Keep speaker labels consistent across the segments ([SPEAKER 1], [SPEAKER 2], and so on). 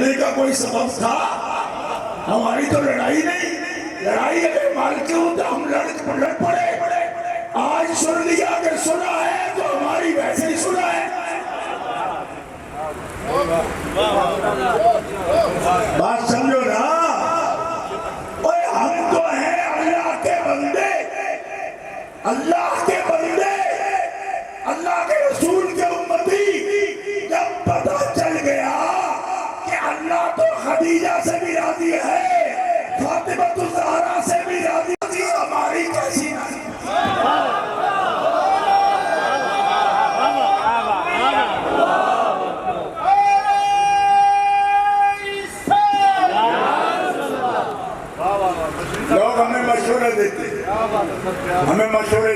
[SPEAKER 1] لڑنے کا کوئی سبب تھا؟ ہماری تو لڑائی نہیں، لڑائی اگر مال کے ہوتا ہم لڑ پڑے۔ آج سن لیا کہ سنا ہے تو ہماری ویسے ہی سنا ہے۔ بات سمجھو نا، اوے ہم تو ہیں اللہ کے بندے، اللہ کے بندے، اللہ کے رسول کے امتی۔ جب پتہ چل گیا کہ اللہ تو خدیجہ سے بھی راضی ہے، فاطمہ الزہرا سے بھی راضی ہے، ہماری کیسی راضی؟ لوگ ہمیں مشورے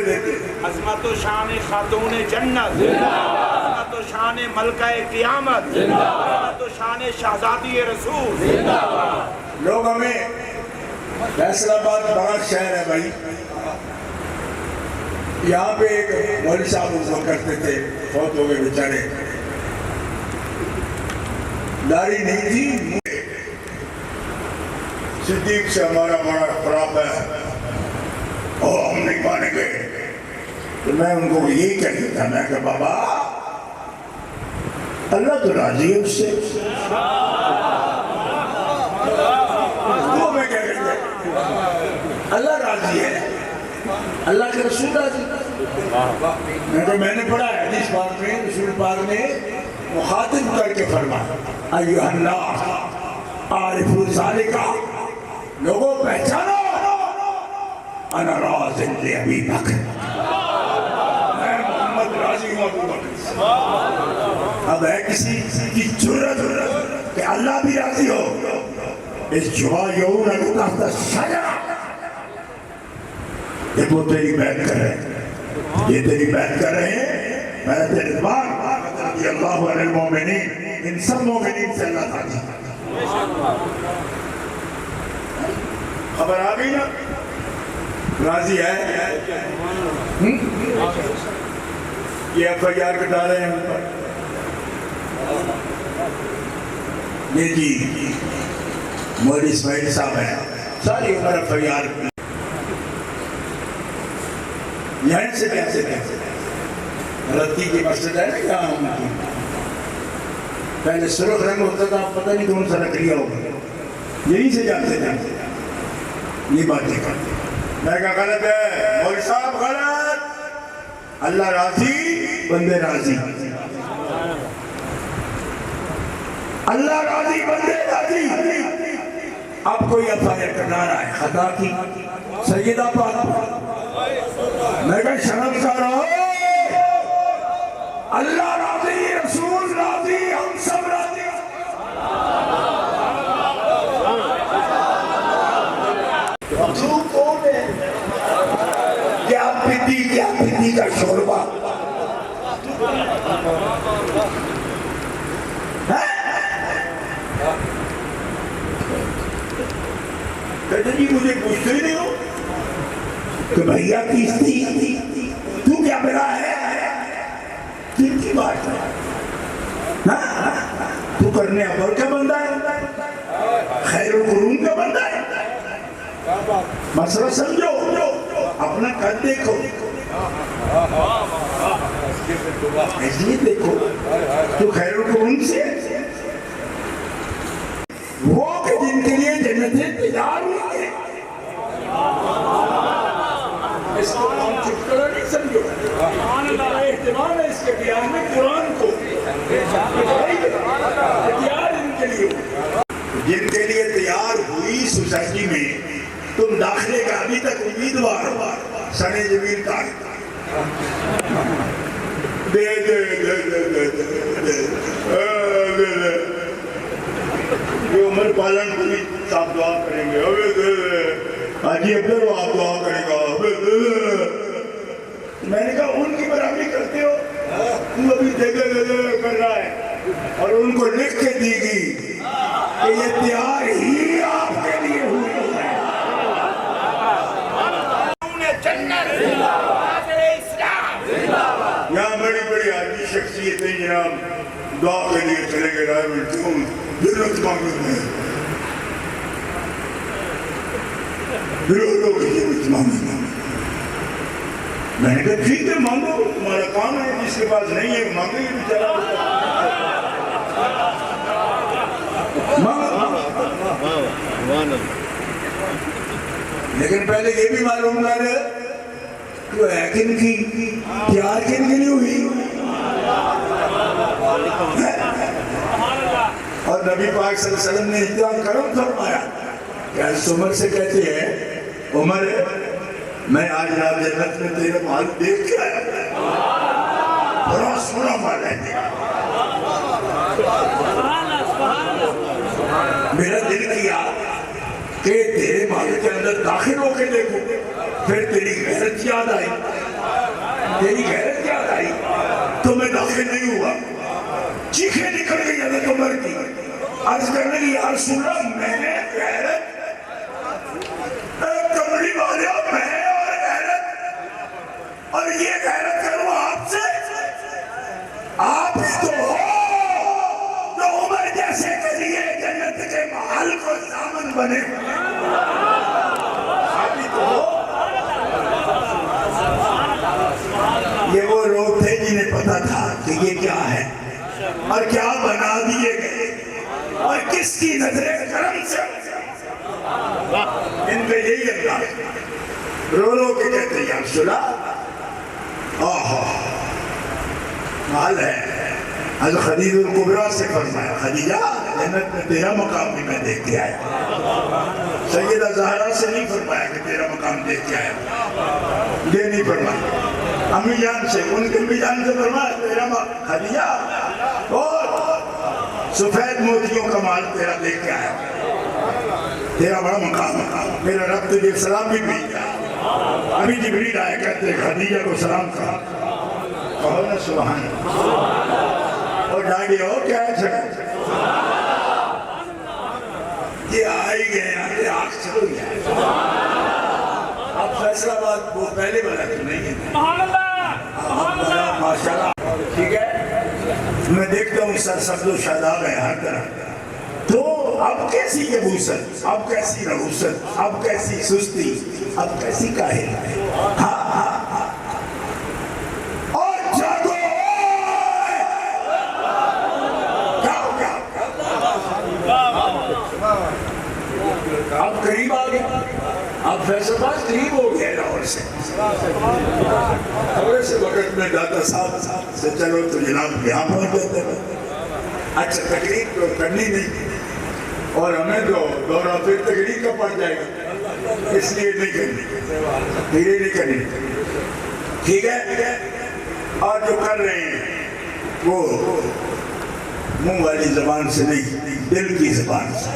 [SPEAKER 1] دیتے،
[SPEAKER 2] عظمت و شان خاتون جنت، عظمت و شان ملکہ قیامت، عظمت و شان شہزادی رسول۔
[SPEAKER 1] لوگ ہمیں، فیصل آباد بڑا شہر ہے بھائی، یہاں پہ ایک مولوی صاحب ہوا کرتے تھے، فوت ہو گئے بیچارے، داڑھی نہیں تھی۔ صدیق سے ہمارا بڑا خراب ہے اور ہم نہیں مانیں گے، تو میں ان کو یہی کہتا تھا، میں کہ بابا اللہ تو راضی ہے اس سے، وہ میں کہہ رہے تھے اللہ راضی ہے، اللہ کے رسول راضی۔ میں نے پڑھا ہے حدیث پاک میں، رسول پاک نے مخاطب کر کے فرمایا ایھا الناس عارفوا ذالک، لوگوں پہچانو انا راض لابی بکر، میں محمد راضی ہوں ابو بکر سے۔ اب ہے کسی کی جرأت کہ اللہ بھی راضی ہو؟ اس جوایعون تحت الشجرہ، یہ وہ تیری بیعت کر رہے ہیں، یہ تیری بیعت کر رہے ہیں، میں تیرے رضوان رضی اللہ علی المومنین، ان سب مومنین سے اللہ راضی۔ خبر آ گئی نا؟ راضی ہے۔ یہ ایف آئی آر کٹا رہے ہیں ان پر، یہ جی مولوی اسماعیل صاحب ہیں، ساری عمر ایف آئی آر یہاں سے کیسے رتی کی مسجد ہے نا یہاں ان کی، پہلے سرخ رنگ ہوتا تھا، پتہ نہیں کون سا رکھ لیا ہوگا، یہیں سے جاتے تھے یہ باتیں کرتے۔ میں کہا غلط ہے مولوی صاحب، غلط، اللہ راضی بندے راضی، اللہ راضی بندے راضی۔ اب کوئی ایف آئی آر کرنا رہا ہے خطا کی، سیدہ پاک میں کہا شرم کرو، اللہ راضی، رسول راضی، ہم سب راضی۔ مخلوق کون ہے؟ کیا پتی کا شوربہ، کہتے جی مجھے پوچھتے ہی نہیں ہو کہ بھیا کیستی تو کیا میرا ہے، کن کی بات ہے؟ تو کرنے ابر کا بندہ ہے، خیر القرون کا بندہ ہے، مسئلہ سمجھو، اپنا قد دیکھو، اس لیے دیکھو تو خیر القرون سے وہ کہ جن کے لیے جنتیں تیار ہوئی ہیں، اس کو ہم چپکڑا نہیں سمجھو، اہتمام ہے اس کے بیان میں قرآن کو تیار ان کے لیے، جن کے لیے تیار ہوئی سوسائٹی میں تم داخلے کا ابھی تک امیدوار سنے جمیل تاریخ دے دے دے دے دے دے دے دے یہ عمر پالن کو بھی صاحب دعا کریں گے، حاجی عبداللہ آپ دعا کریں گا، میں نے کہا ان کی برابری کرتے ہو، تو ابھی دے دے دے دے کر رہا ہے، اور ان کو لکھ کے دی گئی کہ یہ تیار ہی آپ کے لیے ہوئی ہے۔ یہاں بڑی بڑی حاجی شخصیتیں جناب دعا کے لیے چلے گئے، رائے ملتی ہوں جنت مانگو میں رو رو کے جنت مانگو. میں نے کہا ٹھیک ہے مانگو, تمہارا کام ہے, جس کے پاس نہیں ہے مانگو ہی نہیں چلا مانگو. لیکن پہلے یہ بھی معلوم کر کہ ہے کن کی, پیار کن کی نہیں ہوئی. اور نبی پاک صلی اللہ علیہ وسلم نے اتنا کرم فرمایا کہ حضرت عمر سے کہتے ہیں, عمر میں آج رات جنت میں تیرا محل دیکھ کے آیا, بڑا سونا محل ہے تیرا. میرا دل کیا کہ تیرے محل کے اندر داخل ہو کے دیکھو, پھر تیری غیرت یاد آئی, تیری غیرت یاد آئی تو میں داخل نہیں ہوا. چیخیں نکل گئی حضرت عمر کی, عرض کرنے کی یا رسول اللہ میں نے غیرت, کمری والے میں اور غیرت, اور یہ غیرت کروں آپ سے, آپ ہی تو ہو جو عمر جیسے کے لیے جنت کے محل کو ضامن بنے. آپ ہی تو ہو. یہ وہ لوگ تھے جنہیں پتا تھا کہ یہ کیا ہے اور کیا بنا دیے گئے اور کس کی نظر کرم سے ان پہ یہی اللہ رو رو کے کہتے ہیں یا رسول اللہ آہا محل ہے. حضرت خدیجہ الکبریٰ سے فرمایا خدیجہ جنت میں تیرا مقام بھی میں دیکھ کے آیا. سیدہ زہرا سے نہیں فرمایا کہ تیرا مقام دیکھ کے آیا, یہ نہیں فرمایا. امی جان سے, ان کے امی جان سے فرمایا تیرا مقام خدیجہ اور سفید موتیوں کا مال تیرا دیکھ کے آیا, تیرا بڑا مقام ہے, میرا رب تجھے سلام بھی بھیجا. ابھی جبریل آئے کہتے خدیجہ کو سلام کہا, کہو نا سبحان اللہ, اور ڈاڑی ہو کیا ہے یہ آئی گئے آگے آنکھ چلو گیا. اب فیصلہ بات وہ پہلے والا تو نہیں ہے, ماشاءاللہ ٹھیک ہے. میں دیکھتا ہوں سرسبز و شاداب ہے ہر طرح, تو اب کیسی یبوست, اب کیسی رہوست, اب کیسی سستی, اب کیسی کاہل ہے. اور جاگو اب قریب آ گئے, اب فیصل باز قریب ہو گیا لاہور سے. خبر سے وقت میں داتا صاحب سے چلو تو جناب یہاں پہنچ جاتے ہیں. اچھا تقریر تو کرنی نہیں, اور ہمیں تو دورہ پھر تقریر کا پڑ جائے گا, اس لیے نہیں کرنی, دھیرے نہیں کرنی, ٹھیک ہے. اور جو کر رہے ہیں وہ منہ والی زبان سے نہیں, دل کی زبان سے,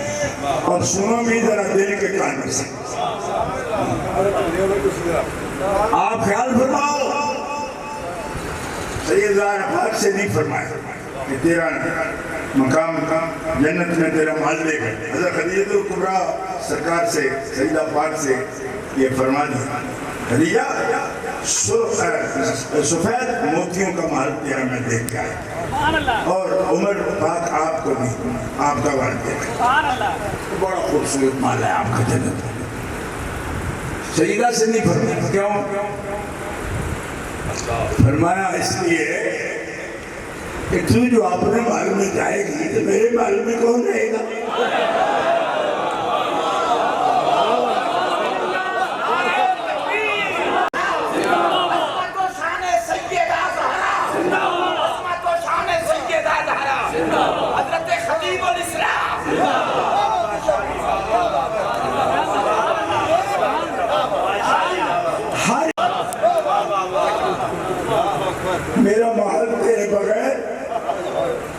[SPEAKER 1] اور سنو بھی ذرا دل کے کانوں سے. آپ خیال فرماؤ, سید عرفات سے نہیں فرمایا کہ تیرا مقام جنت میں تیرا محل لے گئے. حضرت خدیجہ الکبریٰ سرکار سے, سیدہ پاک سے یہ فرما دیا خدیجہ سفید موتیوں کا محل تیرا میں دیکھ کے آیا, اور عمر پاک آپ کو بھی آپ کا محل دیکھا, بڑا خوبصورت محل ہے آپ کا جنت. سیدہ سے نہیں فرمایا, کیوں فرمایا؟ اس لیے کہ تو جو اپنے محل میں جائے گی تو میرے محل میں کون رہے گا؟ میرا محل تیرے بغیر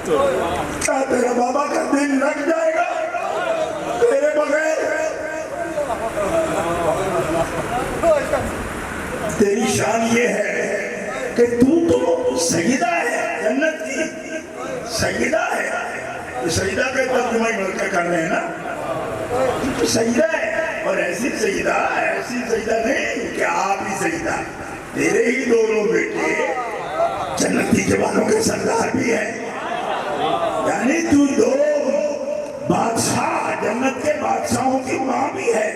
[SPEAKER 1] کیا تیرا بابا کا دل لگ جائے گا تیرے بغیر؟ تیری شان یہ ہے کہ تو سیدہ ہے, جنت کی سیدہ ہے. سیدہ کا ترجمہ ملکہ کر رہے ہیں نا, تو سیدہ ہے, اور ایسی سیدہ نہیں کہ آپ ہی سیدہ, تیرے ہی دونوں بیٹے جنتی جوانوں کے سردار بھی ہیں. یعنی تو دو بادشاہ جنت کے بادشاہوں کی ماں بھی ہے.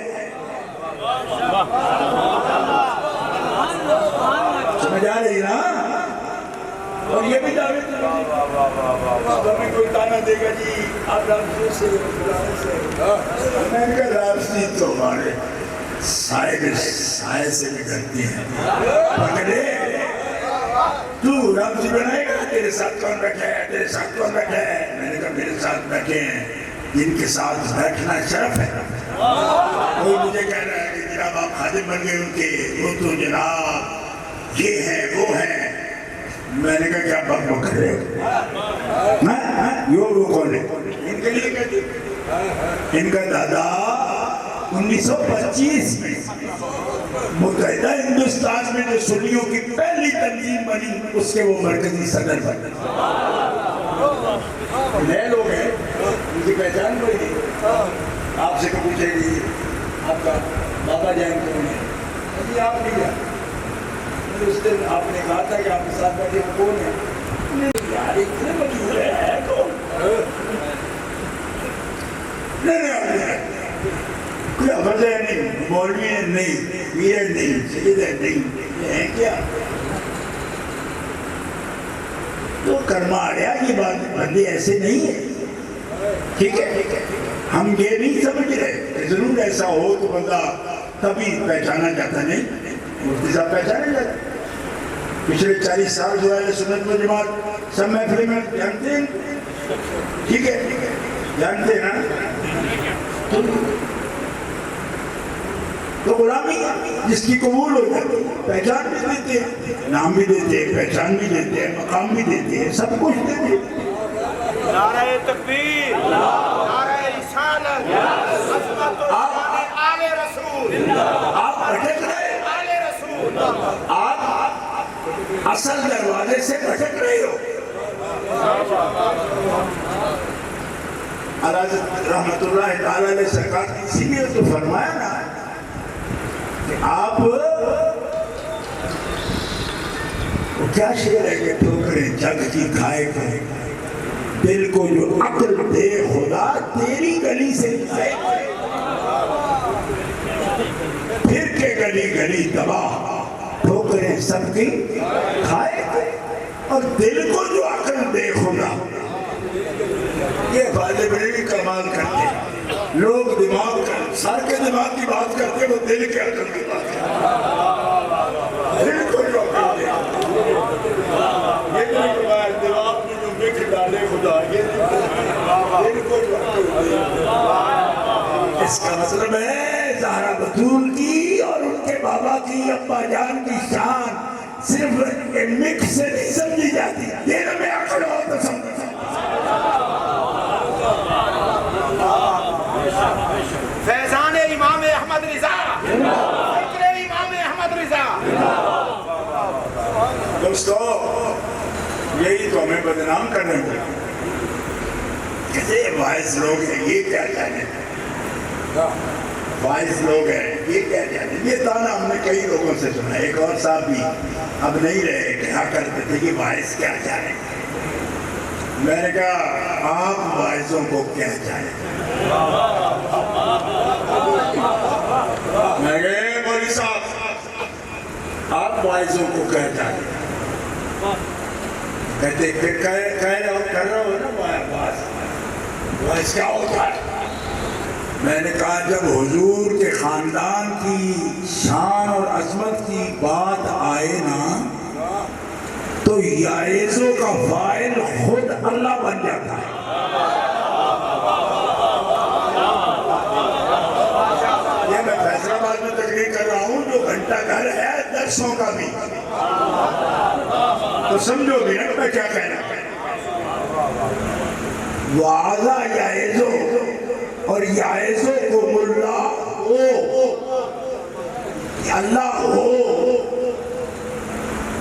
[SPEAKER 1] سمجھ آ رہی نا؟ اور یہ بھی دعوت اب ہمیں کوئی تانا دے گا جی آپ رامسی سے فلانے سے. میں نے کہا رامسی تو ہمارے سائے سے بگڑتی ہیں. پکڑے تو رامسی بنائے گا تیرے ساتھ کون بیٹھے ہے تیرے ساتھ کون بیٹھے ہے. میں نے کہا میرے ساتھ بیٹھے ہیں جن کے ساتھ بیٹھنا شرف ہے. کوئی مجھے کہہ رہا ہے کہ جناب آپ خادم بن گئے ان کے وہ تو جناب یہ ہے وہ ہے. میں نے کہا کیا بک بک کر رہے وہ کون ہے ان کے لیے کہتے ان کا دادا 1925 میں متحدہ ہندوستان میں جو سنیوں کی پہلی تنظیم بنی اس کے وہ مرکزی صدر بنے. نئے لوگ ہیں ان کی پہچان کوئی نہیں. آپ سے پوچھے گی آپ کا بابا جان کون ہے جی آپ نہیں جانتے. اس دن آپ نے کہا تھا کہ آپ کے ساتھ بیٹھے کون ہے یار اتنے مجبور ہے کون نہیں کوئی افضل ہے نہیں مولوی ہے نہیں پیر نہیں سید ہے نہیں یہ ہے کیا تو کرما آیا یہ بات بندے ایسے نہیں ہے. ٹھیک ہے ہم یہ نہیں سمجھ رہے ضرور ایسا ہو تو بندہ تبھی پہچانا جاتا نہیں. مفتی صاحب پہچانے جاتے پچھلے 40 سال جو ہے سنت و جماعت سب محفلے میں جانتے ہیں. ٹھیک ہے جانتے ہیں نا تو غلامی جس کی قبول ہو جاتی پہچان بھی دیتے ہیں نام بھی دیتے ہیں پہچان بھی دیتے ہیں مقام بھی دیتے ہیں سب کچھ دیتے ہیں.
[SPEAKER 2] نعرہ تکبیر نعرہ رسالت عظمت و شان آل رسول.
[SPEAKER 1] آپ بھٹک رہے
[SPEAKER 2] آل رسول
[SPEAKER 1] آپ اصل دروازے سے بھٹک رہے ہو. رحمت اللہ تعالیٰ علیہ سرکار نے اسی لیے تو فرمایا نا کہ آپ کیا شعر ہے کہ ٹھوکریں جگ کی کھائے کھائے دل کو جو عقل دے خدا تیری گلی سے جائے پھر کے گلی گلی تباہ ٹھوکریں سب کی کھائے اور دل کو جو عقل دے خدا. یہ فائدے بڑے کمال کرتے ہیں لوگ دماغ سر کے دماغ کی بات کرتے وہ دل کے عقل کی بات کرتے. دل کو جو عقل دے یہ نہیں دماغ میں جو بکھ ڈالے خدا یہ دل کو جو عقل دے. اس کا مطلب ہے زہرا بطول کی اور ان کے بابا کی ابا جان کی شان صرف مکس سے نہیں سمجھی جاتی دل میں عقل ہو تو سمجھ.
[SPEAKER 2] فیضان امام احمد رضا فکر امام احمد رضا.
[SPEAKER 1] دوستو یہی تو ہمیں بدنام کرنے کو کہتے ہیں وائز لوگ ہیں یہ کیا جانے وائز لوگ ہیں یہ کیا جانے. یہ تانا ہم نے کئی لوگوں سے سنا. ایک اور صاحب بھی اب نہیں رہے کہا کرتے تھے کہ وائز کیا جانے. میں نے کہا آپ وائزوں کو کیا جانے. میں کہے مولی صاحب آپ وائزوں کو کیا جانے. کہتے پھر کر رہا ہو نا وائز کیا ہوتا ہے. میں نے کہا جب حضور کے خاندان کی شان اور عظمت کی بات آئے نا تو یائزوں کا فاعل خود اللہ بن جاتا ہے. یہ میں فیصل آباد میں تقریر کر رہا ہوں جو گھنٹہ گھر ہے درسوں کا بھی تو سمجھو بھی نا میں کیا کہنا. وعظہ یائزوں اور یائزوں کو ملا ہو اللہ ہو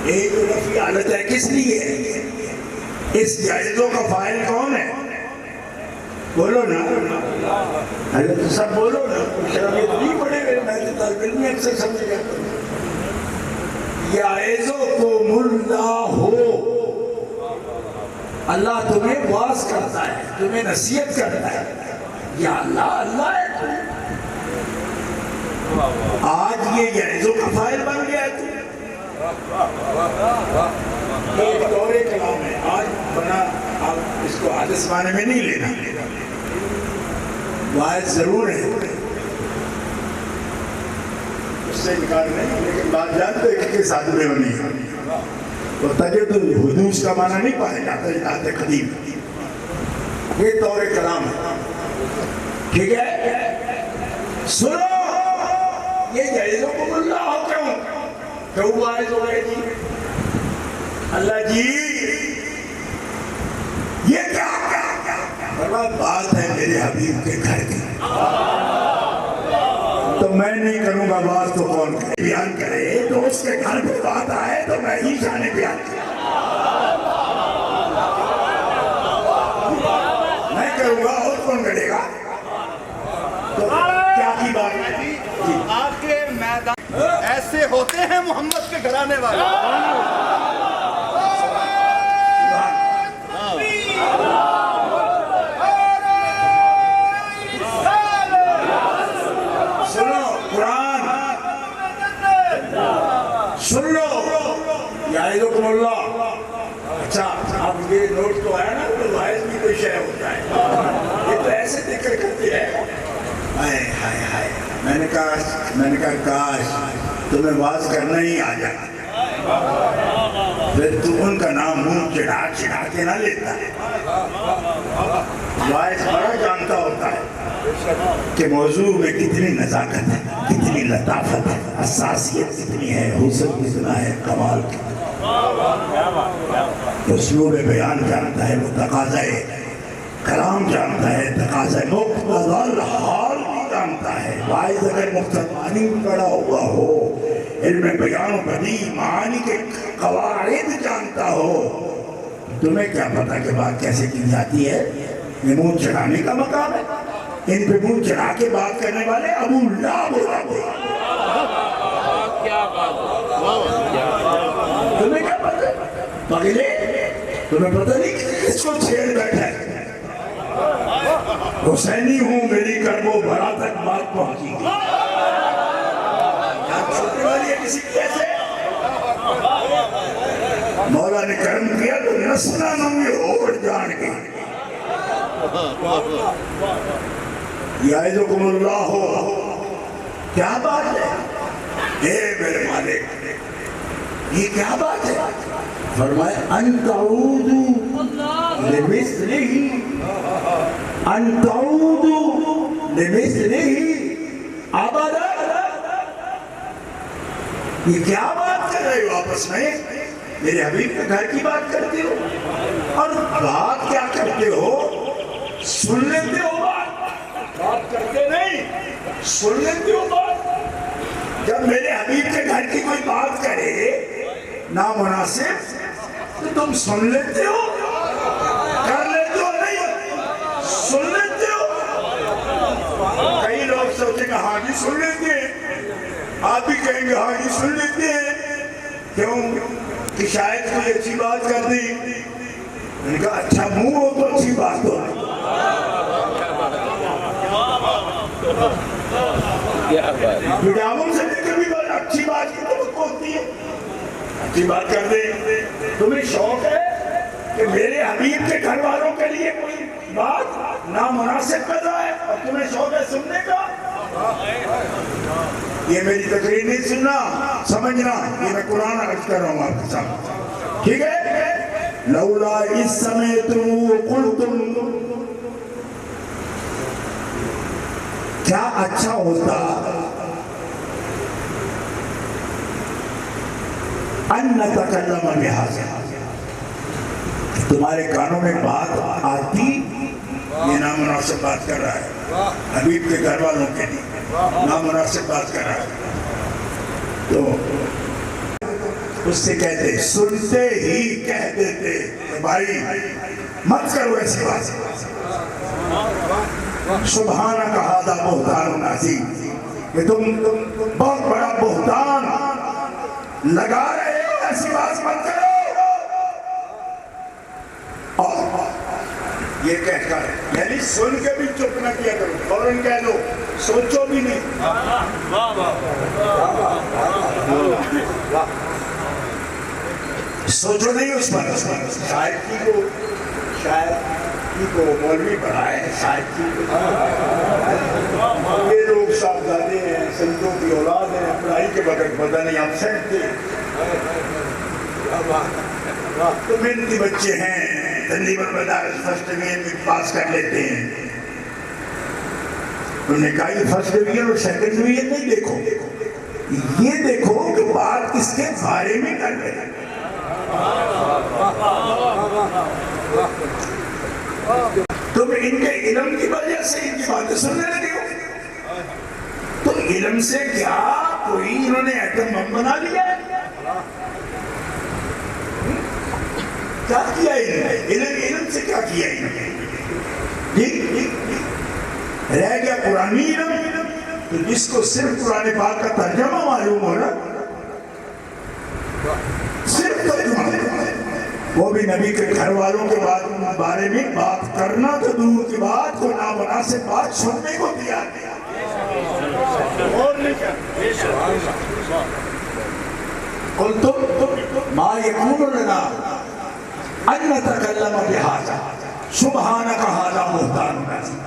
[SPEAKER 1] ایک رفیع حالت ہے. کس لیے اس یائزوں کا فاعل کون ہے بولو نا حضرت سب بولو نا. شرمیت نہیں پڑے ہوئے میں تو طالب علمی اکثر سمجھ گیا یائزوں کو ملا ہو. اللہ تمہیں واعظ کرتا ہے تمہیں نصیحت کرتا ہے یا اللہ اللہ ہے تو آج یہ یعظوں کا فائل بن گیا ہے تو ایک دور کلام ہے آج بنا آپ اس کو عادت معنی میں نہیں لینا واحد ضرور ہے اس سے انکار نہیں لیکن بات جانتے ہیں کہ ساتھ میں بنی تو تجد الحدوث کا معنی نہیں پایا جاتا اجتہاد قدیم یہ دور کلام ہے ٹھیک ہے سنو یہ یعظکم اللہ کیوں واحد ہو گئے جی اللہ جی یہ کیا بات ہے میرے حبیب کے گھر کی تو میں نہیں کروں گا بات تو کون بیان کرے تو اس کے گھر پہ بات آئے تو میں ہی جانے بیان کروں میں کروں گا اور کون کرے گا تو کیا کی بات ہے
[SPEAKER 3] آج کے میدان ایسے ہوتے ہیں محمد کے گھرانے والے
[SPEAKER 1] سن لو یعظکم اللہ اچھا اب یہ نوٹ تو آیا نا تو واحد بھی کوئی شے ہوتا ہے یہ تو ایسے ذکر کرتی ہے ہائے ہائے ہائے میں نے کہا کاش تمہیں واز کرنا ہی آ جائے پھر تو ان کا نام منہ چڑھا کے نہ لیتا واحد بڑا جانتا ہوتا ہے کہ موضوع میں کتنی نزاکت ہے کتنی لطافت ہے حساسیت کتنی ہے حسن کتنا ہے کمال اسلوب بیان جانتا ہے وہ تقاضۂ کلام جانتا ہے تقاضۂ مقتضی الحال بھی جانتا ہے واحد اگر مقتضی معنی پڑا ہوا ہو علم بیان و بدیع معانی کے قواعد جانتا ہو تمہیں کیا پتا کہ بات کیسے کی جاتی ہے یہ منہ چڑھانے کا مقام ہے ان پہ منہ چڑھا کے بات کرنے والے ابو لہب ہوتے ہیں تمہیں کیا پتا پگلے تمہیں پتا نہیں کس کو چھیڑ بیٹھا ہے حسینی ہوں میری کربو بھرا تک بات پہنچی گی چھوٹنے والی ہے کسی کی ایسے مولا نے کرم کیا تو نسنا نمی اوڑ جان گئی یعظکم اللہ ہو کیا بات ہے اے میرے مالک یہ کیا بات ہے فرمائے ان تعودوا لمثلہ ابدا یہ کیا بات کر رہے ہو آپس میں میرے حبیب کے گھر کی بات کرتے ہو اور بات کیا کرتے ہو سن لیتے ہو بات کرتے نہیں سن لیتے ہو بات جب میرے حبیب کے گھر کی کوئی بات کرے نامناسب تو تم سن لیتے ہو کر لیتے ہو نہیں سن لیتے ہو کئی لوگ سوچیں گے ہاں جی سن لیتے ہیں آپ بھی کہیں گے ہاں جی سن لیتے ہیں کیوں کہ شاید کوئی اچھی بات کر دی میں نے کہا اچھا منہ ہو تو اچھی بات ہو وڈاؤن سے کبھی بات اچھی بات کی تو ہوتی ہے اچھی بات کر دیں تمہیں شوق ہے کہ میرے حبیب کے گھر والوں کے لیے کوئی بات نامناسب پیدا ہے اور تمہیں شوق ہے سننے کا یہ میری تقریر نہیں سننا سمجھنا یہ میں قرآن عرض کر رہا ہوں آپ کے سامنے ٹھیک ہے لولا اس سمیتم قلتم کیا اچھا ہوتا ان نتکلم بہذا تمہارے کانوں میں بات آتی یہ نامناسب بات کر رہا ہے حبیب کے گھر والوں کے لیے نامناسب بات کر رہا ہے تو اس سے کہتے سنتے ہی کہہ دیتے کہ بھائی مت کرو ایسی بات سبحانک ھذا بہتان عظیم کہ تم بہت بڑا بہتان لگا رہے ہو ایسی بات مت کرو یہ کہہ کر یعنی سن کے بھی چپ نہ کیا کرو، فوراً کہہ دو، سوچو بھی نہیں. سوچو نہیں اس پر. شاید کی کو مولوی پڑھائے، شاید کی یہ لوگ صاحبزادے ہیں، سنتوں کی اولاد ہیں، پڑھائی کے بغیر پتہ نہیں ابسینٹ تھے. تو محنتی بچے ہیں، تقریباً مدارس فرسٹ ڈویژن میں پاس کر لیتے ہیں. انہوں نے کہا یہ فرسٹ ڈویژن اور سیکنڈ ڈویژن نہیں دیکھو، یہ دیکھو کہ بات کس کے بارے میں کر رہے ہیں. تم ان کے علم کی وجہ سے ان کی باتیں سننے لگے ہو. تو علم سے کیا کوئی انہوں نے ایٹم بم بنا لیا؟ کیا کیا علم سے کیا کیا رہ گیا قرآنی علم. تو جس کو صرف قرآن پاک کا ترجمہ معلوم ہو نا، صرف ترجمہ، وہ بھی نبی کے گھر والوں کے بارے میں بات کرنا تو دور کی بات کو نامناسب بات سننے کو تیار نہیں. قلت ما يكون لنا ان نتكلم بهذا سبحانك هذا بهتان عظیم.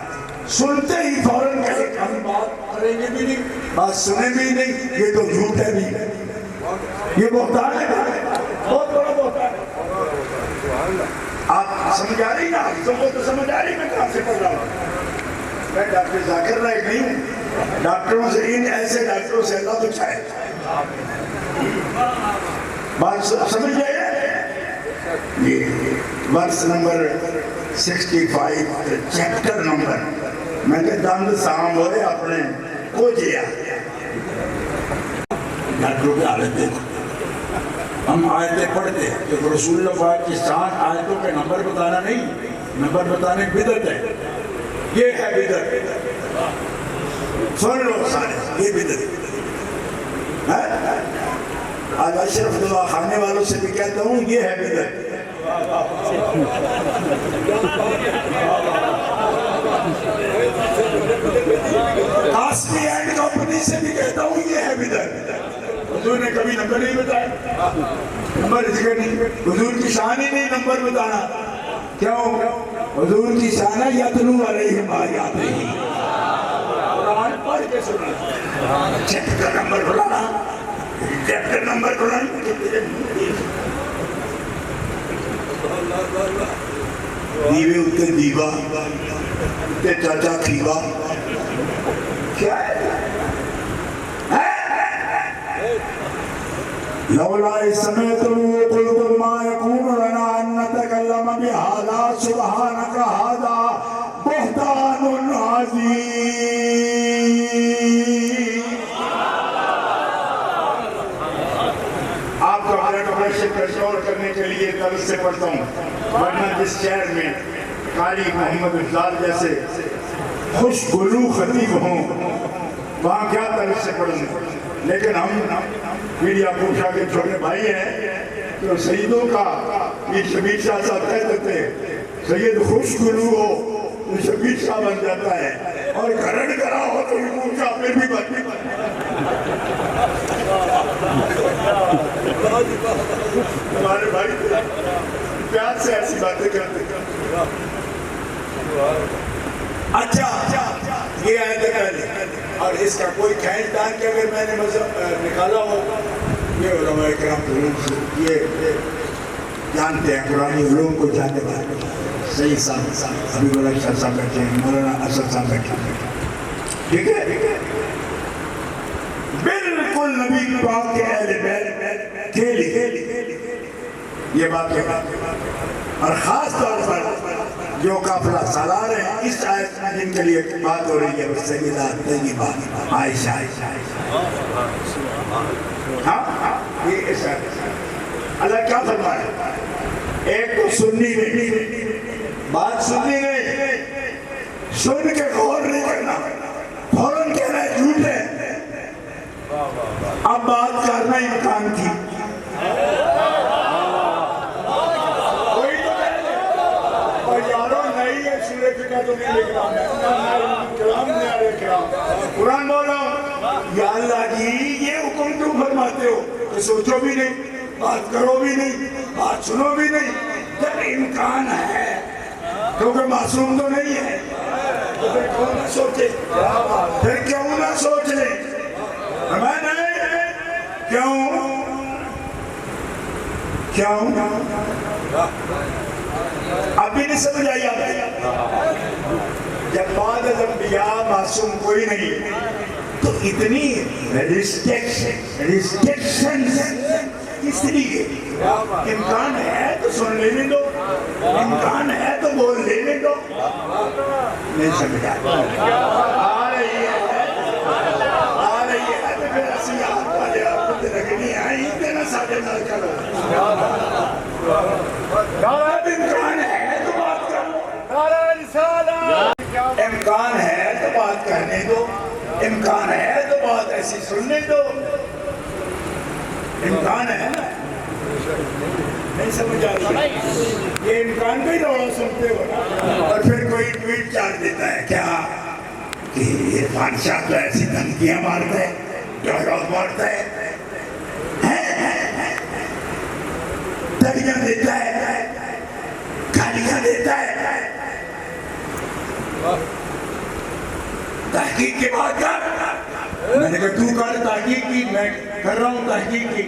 [SPEAKER 1] سنتے ہی فوراً کہے کہ ہم بات کریں گے بھی نہیں، بات سنیں بھی نہیں، یہ تو جھوٹ ہے بھی، یہ بہتان ہے، بہت بڑا بہتان ہے. آپ سمجھ آ رہی نا؟ تم کو تو سمجھ آ رہی میں کہاں سے پڑھ رہا ہوں. میں ڈاکٹر ذاکر نائک نہیں ہوں. ڈاکٹروں سے ان ایسے ڈاکٹروں سے اللہ بچائے. بات سمجھ گئے؟ یہ ورس نمبر 65 چیپٹر نمبر میں نے دند سام ہوئے اپنے کو جیا. ڈاکٹروں کی حالت دیکھو. ہم آیتیں پڑھتے ہیں کہ رسول اللہ پاک کی 7 آیتوں کے نمبر بتانا نہیں، نمبر بتانے بدعت ہے. یہ ہے بدعت. سن لو سارے، یہ بدعت. آج اشرف دعا خانے والوں سے بھی کہتا ہوں یہ ہے بدعت. آسمی اینڈ کمپنی سے بھی کہتا ہوں یہ ہے بدعت. حضور نے کبھی نمبر نہیں بتایا، نمبر ذکر نہیں. حضور کی شان ہی نہیں نمبر بتانا. کیوں؟ حضور کی شان ہے یتلو علیہم آیاتہ، قرآن پڑھ کے سنا. چیپٹر نمبر بلانا، چیپٹر نمبر بلانا. دیوے اتے دیوا اتے چاچا کھیوا. کیا ہے؟ لولا سمعتم قلتم ما يكون لنا ان نتكلم بهذا سبحانك هذا بهتان عظيم. آپ کو بلڈ پریشر کنٹرول کرنے کے لیے طرز سے پڑھتا ہوں، ورنہ جس شہر میں قاری محمد افضال جیسے خوش گلو خطیب ہوں وہاں کیا طرز سے پڑھوں. لیکن ہم میڈیا پوچھا کے چھوٹے بھائی ہیں تو سیدوں کا یہ شبیر شاہ صاحب کہتے تھے سید خوش گلو ہو تو شبیر شاہ بن جاتا ہے، اور گھرن کرا ہو تو حکوم شاہ پہ بھی بن. ہمارے بھائی پیار سے ایسی باتیں کرتے. اچھا یہ آیت پہلے، اور اس کا کوئی کھینچ تان کہ اگر میں نے مذہب نکالا ہو، یہ علماء کرام یہ جانتے ہیں، قرآنی علوم کو جانتے ہیں. صحیح صاحب حبیب اللہ صاحب بیٹھے ہیں، مولانا اسد صاحب بیٹھے ہیں. ٹھیک ہے، بالکل نبی پاک کے اہل بیت کے لیے یہ بات ہے. اور خاص طور پر جو قافلہ سالار ہیں اس آیت میں جن کے لیے بات ہو رہی ہے، سیدہ طیبہ عائشہ. ہاں یہ اس آیت اللہ کیا فرمایا؟ ایک تو سننی نہیں، بات سننی نہیں، سن کے غور نہیں کرنا، فوراً کہنا ہے جھوٹ ہے. اب بات کرنا امکان کی. کوئی تو کہہ دے اور یاروں نہیں ہے قرآن بول رہا ہوں یا اللہ جی یہ حکم کیوں فرماتے ہو کہ سوچو بھی نہیں، بات کرو بھی نہیں، بات سنو بھی نہیں، جب امکان ہے کیونکہ معصوم تو نہیں ہے تو پھر کیوں نہ سوچے، پھر کیوں نہ سوچ لیں؟ ہمیں نہیں کیوں ابھی نہیں سمجھ آئی آپ جب بعد از انبیاء معصوم کوئی نہیں تو اتنی ریسٹرکشن کس طریقے امکان ہے تو سن لینے دو، امکان ہے تو بول لینے دو، نہیں سمجھا آ رہی ہے تو پھر اسی آپ والے آپ کو لگنی آئی اتنا سادے نہ کرو، امکان ہے تو بات کرو، امکان ہے تو بات کرنے دو، امکان ہے تو بات ایسی سننے دو، امکان ہے نا، نہیں سمجھ آئی یہ امکان کا ہی روڑا سنتے ہو اور پھر کوئی ٹویٹ چاٹ دیتا ہے کیا کہ عرفان شاہ تو ایسی دھمکیاں مارتا ہے، ڈائلاگ مارتا ہے، دھمکیاں دیتا ہے، گالیاں دیتا ہے، تحقیق کے بعد کر میں نے کہا تو کر تحقیق کی، میں کر رہا ہوں تحقیق کی،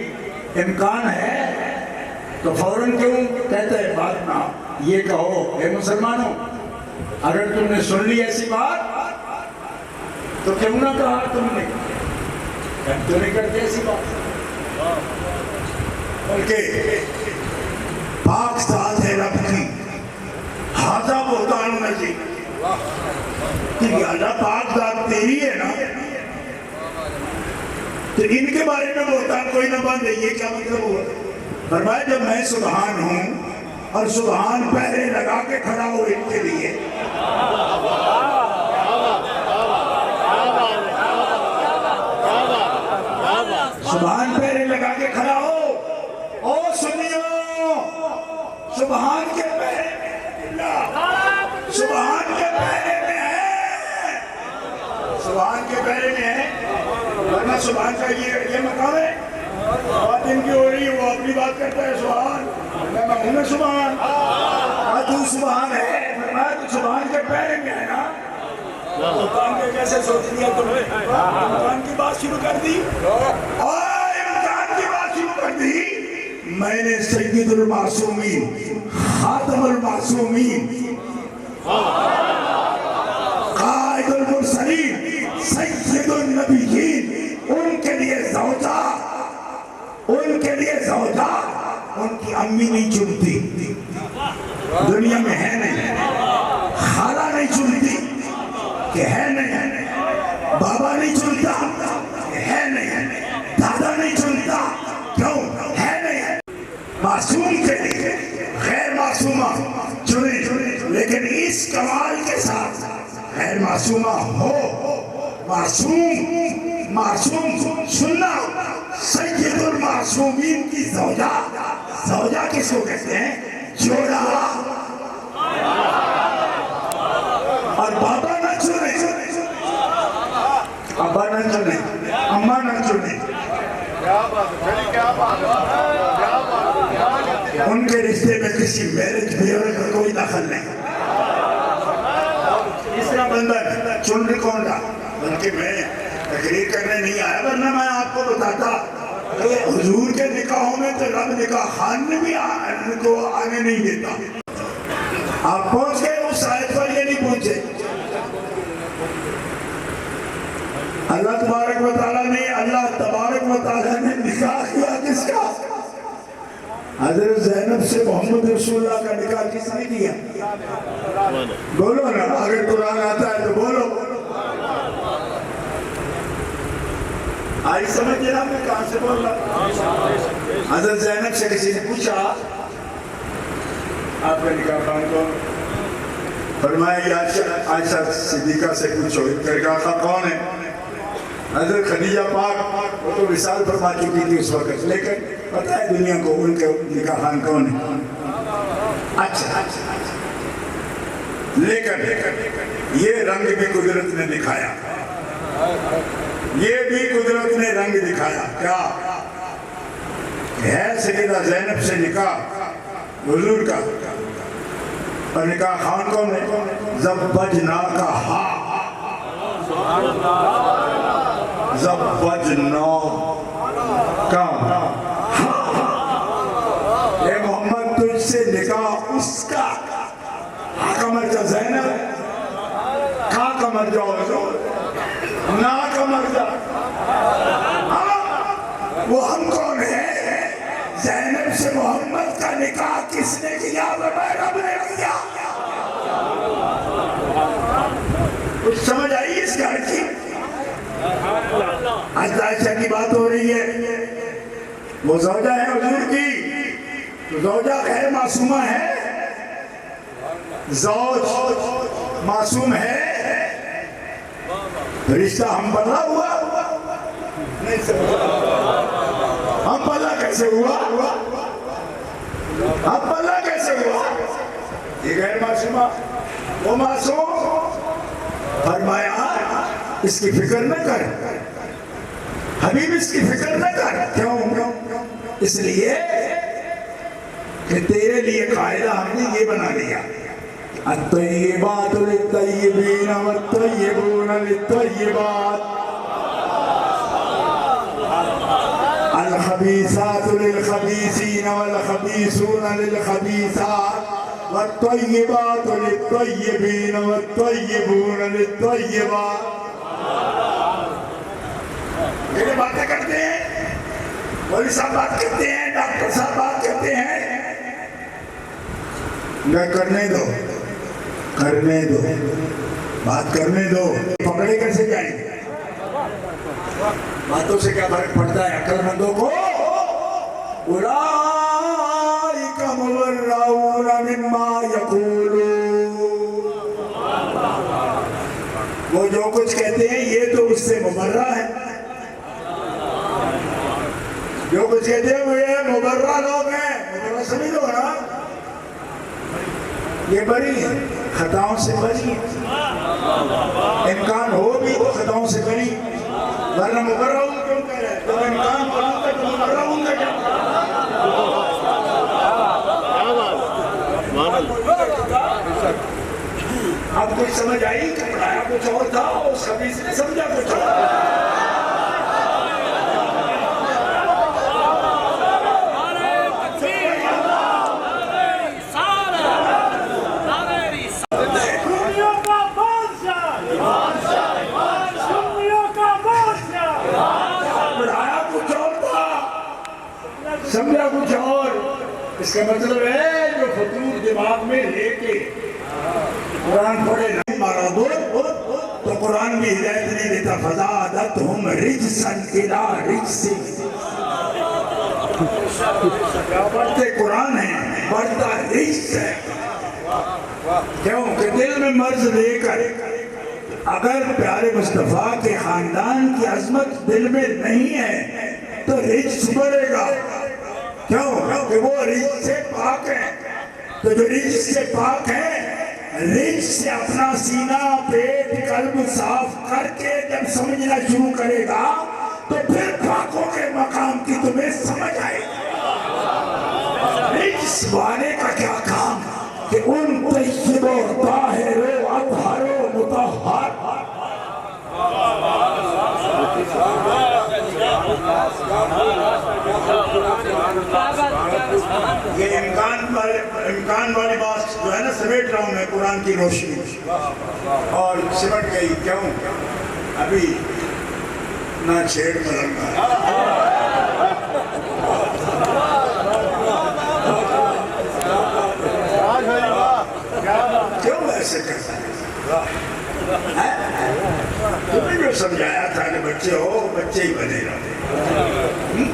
[SPEAKER 1] امکان ہے تو فوراً کیوں کہتا ہے بات نہ یہ کہو اے مسلمانوں اگر تم نے سن لی ایسی بات تو کیوں نہ کہا تم نے، تو نہیں کرتے ایسی بات، بلکہ پاک ذات ہے رب کی ہاتھا بہتان نظیر کہ اللہ پاک ذات تیری ہے نا تو ان کے بارے میں بہتان کوئی نہ باندھے، یہ کیا مطلب ہوا؟ فرمایا جب میں سبحان ہوں اور سبحان پہلے لگا کے کھڑا ہو ان کے لیے، سبحان پہلے لگا کے کھڑا ہو، او سنیو سبحان کے پہلے میں اللہ، سبحان کے پہلے میں ہے، سبحان کے پہلے میں ہے، ورنہ سبحان کا یہ مقام ہے، بات ان کی ہو رہی ہے وہ اپنی بات کرتا ہے سبحان، میں ہوں میں سبحان، تو سبحان ہے، تو سبحان کے پہلے میں ہے نا، امکان کے کیسے سوچ لیا تم نے، امکان کی بات شروع کر دی اور امکان کی بات شروع کر دی، میں نے سید المعصومین خاتم المعصومین قائد المرسلین سید النبیین ان کے لیے زوجہ ان کی امی نہیں چنتی، دنیا میں ہے نہیں، خالہ نہیں چنتی کہ ہے نہیں، بابا نہیں چنتا کہ ہے نہیں، دادا نہیں چنتا کیوں ہے نہیں، معصوم کے لیے غیر معصومہ چنی، لیکن اس کمال کے ساتھ غیر معصومہ ہو، معصوم سننا، سید المعصومین کی زوجہ کس کو کہتے ہیں؟ جوڑا، اور بابا نہ چنے، ابا نہ چنے، اماں نہ چنے، ان کے رشتے میں کسی میرج بیورے کا کوئی دخل نہیں، تیسرا بندہ چن کون رہا، بلکہ میں تقریر کرنے نہیں آیا ورنہ میں آپ کو بتاتا کہ حضور کے نکاحوں میں تو رب نکاح خان نے بھی ان کو آنے نہیں دیتا، آپ پہنچ گئے اس آیت پر یہ نہیں پہنچے، اللہ تبارک و تعالیٰ نے نکاح کیا کس کا؟ حضرت زینب سے محمد رسول اللہ کا نکاح کس نے کیا؟ بولو نا، اگر قرآن آتا ہے تو بولو، آئی سمجھ جناب میں کہاں سے بول رہا؟ حضرت زینب سے کسی نے پوچھا آپ کا نکاح خان کون؟ فرمایا عائشہ صدیقہ سے پوچھو ان کا نکاح خان کون ہے؟ حضرت خدیجہ پاک وہ تو وصال فرما چکی تھی اس وقت، لیکن پتہ ہے دنیا کو ان کے نکاح خان کون ہے؟ اچھا لیکن یہ رنگ بھی قدرت نے دکھایا، یہ بھی قدرت نے رنگ دکھایا کیا ہے سیدہ زینب سے نکاح حضور کا اور نکاح خان کون ہے زبجنا کا زبجنا کا اے محمد تجھ سے نکاح اس کا کمر جا زینب کھا کمر جاؤ نا کمر جا وہ ہم کون ہیں زینب سے محمد کا نکاح کس نے کیا رب نے کیا کچھ سمجھ آئی اس گھر کی آج عائشہ کی بات ہو رہی ہے وہ زوجہ ہے حضور کی تو زوجہ غیر معصومہ ہے زوج معصوم ہے رشتہ ہم پلا ہوا نہیں سمجھا ہم پلا کیسے ہوا ہم پلا کیسے ہوا یہ غیر معصومہ وہ معصوم فرمایا اس کی فکر نہ کر حبیب اس کی فکر نہ کر کیوں اس لیے کہ تیرے لیے قاعدہ ہم نے یہ بنا لیا الطیبات للطیبین والطیبون للطیبات الخبیثات للخبیثین والخبیثون للخبیثات والطیبات للطیبین والطیبون للطیبات یہ باتیں کرتے ہیں مولوی صاحب بات کرتے ہیں ڈاکٹر صاحب بات کرتے ہیں کرنے دو بات کرنے دو پکڑے کیسے جائیں گے باتوں سے کیا فرق پڑتا ہے عقل مندوں کو اولئک مبرؤون مما یقولون وہ جو کچھ کہتے ہیں یہ تو اس سے مبرہ ہے جو کچھ کہتے ہیں وہ یہ مبرہ لوگ ہیں مبرہ سمجھ لو نا یہ بری ہے خطاؤں سے بری امکان ہو بھی تو خطاؤں سے بری ورنہ مبرہ ہوں کیوں کہہ رہے تو امکان ہوتا تو مبرہ ہوں گا کیا اب کچھ سمجھ آئی کہ پڑھایا کچھ اور تھا اس خبیث نے سمجھا کچھ اور سمجھا کچھ اور اس کا مطلب ہے جو فطور دماغ میں لے کے قرآن پڑھے نہیں مارا دو تو قرآن بھی ہدایت نہیں دیتا فزادتہم رجسا الی رجس پڑھتے قرآن ہیں پڑھتا رجس ہے کیوں کہ دل میں مرض لے کر اگر پیارے مصطفیٰ کے خاندان کی عظمت دل میں نہیں ہے تو رجس بڑھے گا کیوں کہ وہ رجس سے پاک ہے تو جو رجس سے پاک ہے رجس سے اپنا سینہ پیٹ قلب صاف کر کے جب سمجھنا شروع کرے گا تو پھر پاکوں کے مقام کی تمہیں سمجھ آئے گا رجس والے کا کیا کام کہ ان طیب و طاہر و اطہر و مطہر یہ امکان والی بات جو ہے نا سمیٹ رہا ہوں میں قرآن کی روشنی اور سمٹ گئی کیوں ابھی نہ چھیڑ ملنگا کیوں ایسے کرتا ہے تمہیں جو سمجھایا تھا کہ بچے ہو بچے ہی بنے رہے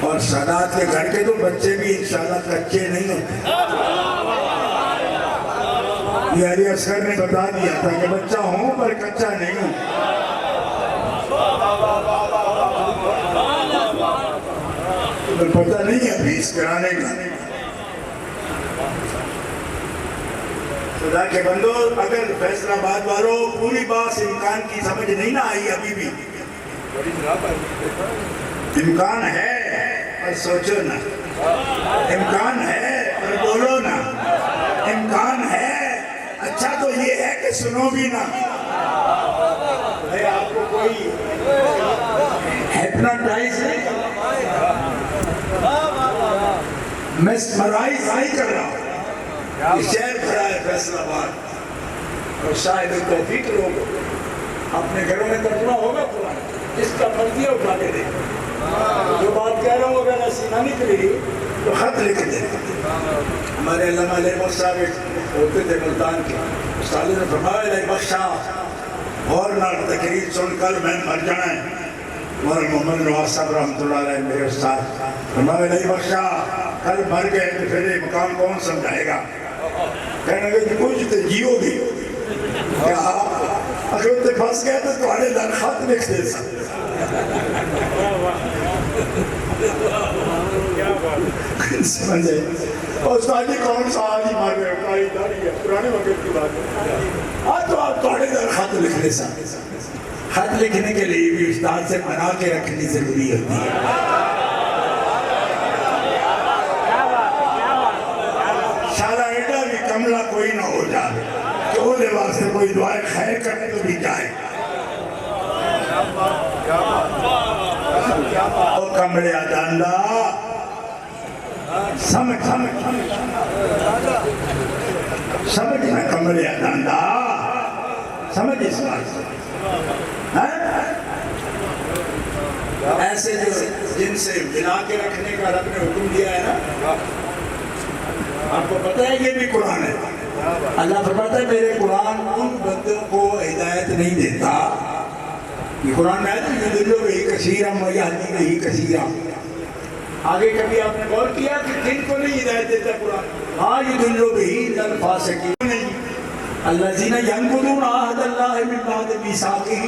[SPEAKER 1] اور سادات کے گھر کے تو بچے بھی انشاءاللہ کچے نہیں ہوتے یہ علی اصغر نے بتا دیا تھا کہ بچہ ہوں پر کچا نہیں ہوں تمہیں پتہ نہیں ہے ابھی اس کرانے کا خدا کے بندو اگر فیصلہ آباد والوں پوری بات سے امکان کی سمجھ نہیں نہ آئی ابھی بھی، امکان ہے اور سوچو نا، امکان ہے اور بولو نا، امکان ہے، اچھا تو یہ ہے کہ سنو بھی نا۔ آپ کو کوئی ہیپناٹائز نہیں کر رہا، میسمرائز نہیں کر رہا۔ یہ شہر کھڑا ہے فیصل آباد، اور شاید توفیق لوگ اپنے گھروں میں ترجمہ ہوگا قرآن، جس کا مرضی ہے اٹھا کے دے، جو بات کہہ رہا ہوں اگر سینہ نکلی تو خط لکھ دے۔ ہمارے علامہ علیہ بخش صاحب ہوتے تھے ملتان کے، استاد نے فرمایا علیہ بخشا اور نہ تقریر سن کر میں مر جانا ہے۔ مولانا محمد نواز صاحب رحمۃ اللہ علیہ میرے استاد فرمایا علیہ بخشا کل مر گئے تو پھر یہ مقام کون سمجھائے گا؟ کہنے لگے کہ کچھ تو جیو بھی کیا اگر اتنے پھنس گئے تو تمہارے در خط لکھ دے سکتے سمجھے۔ اور استاد جی کون سا آج ہی مار رہے ہو، کاری داری ہے، پرانے وقت کی بات ہے، آج تو آپ تمہارے در خط لکھ دے سکتے۔ خط لکھنے کے لیے بھی استاد سے بنا کے رکھنی ضروری ہوتی ہے۔ شالا ایڈا بھی کملہ کوئی نہ ہو جائے کہ وہ لباس سے کوئی دعائے خیر کرنے تو بھی جائے۔ او کملے آجاندہ سمجھ میں کملے آجاندہ سمجھ اس بات سے۔ ایسے جو جن سے بنا کے رکھنے کا رب نے حکم دیا ہے نا، آپ کو پتہ ہے یہ بھی قرآن ہے۔ اللہ فرماتا ہے میرے قرآن ان بندوں کو ہدایت نہیں دیتا، یہ قرآن میں ہے نا یضل بہ کثیرا ویہدی بہ کثیرا۔ آگے کبھی آپ نے غور کیا کہ کن کو نہیں ہدایت دیتا قرآن؟ ہاں یضل بہ الفاسقین نہیں، الذین ینقضون عہد اللہ من بعد میثاقہ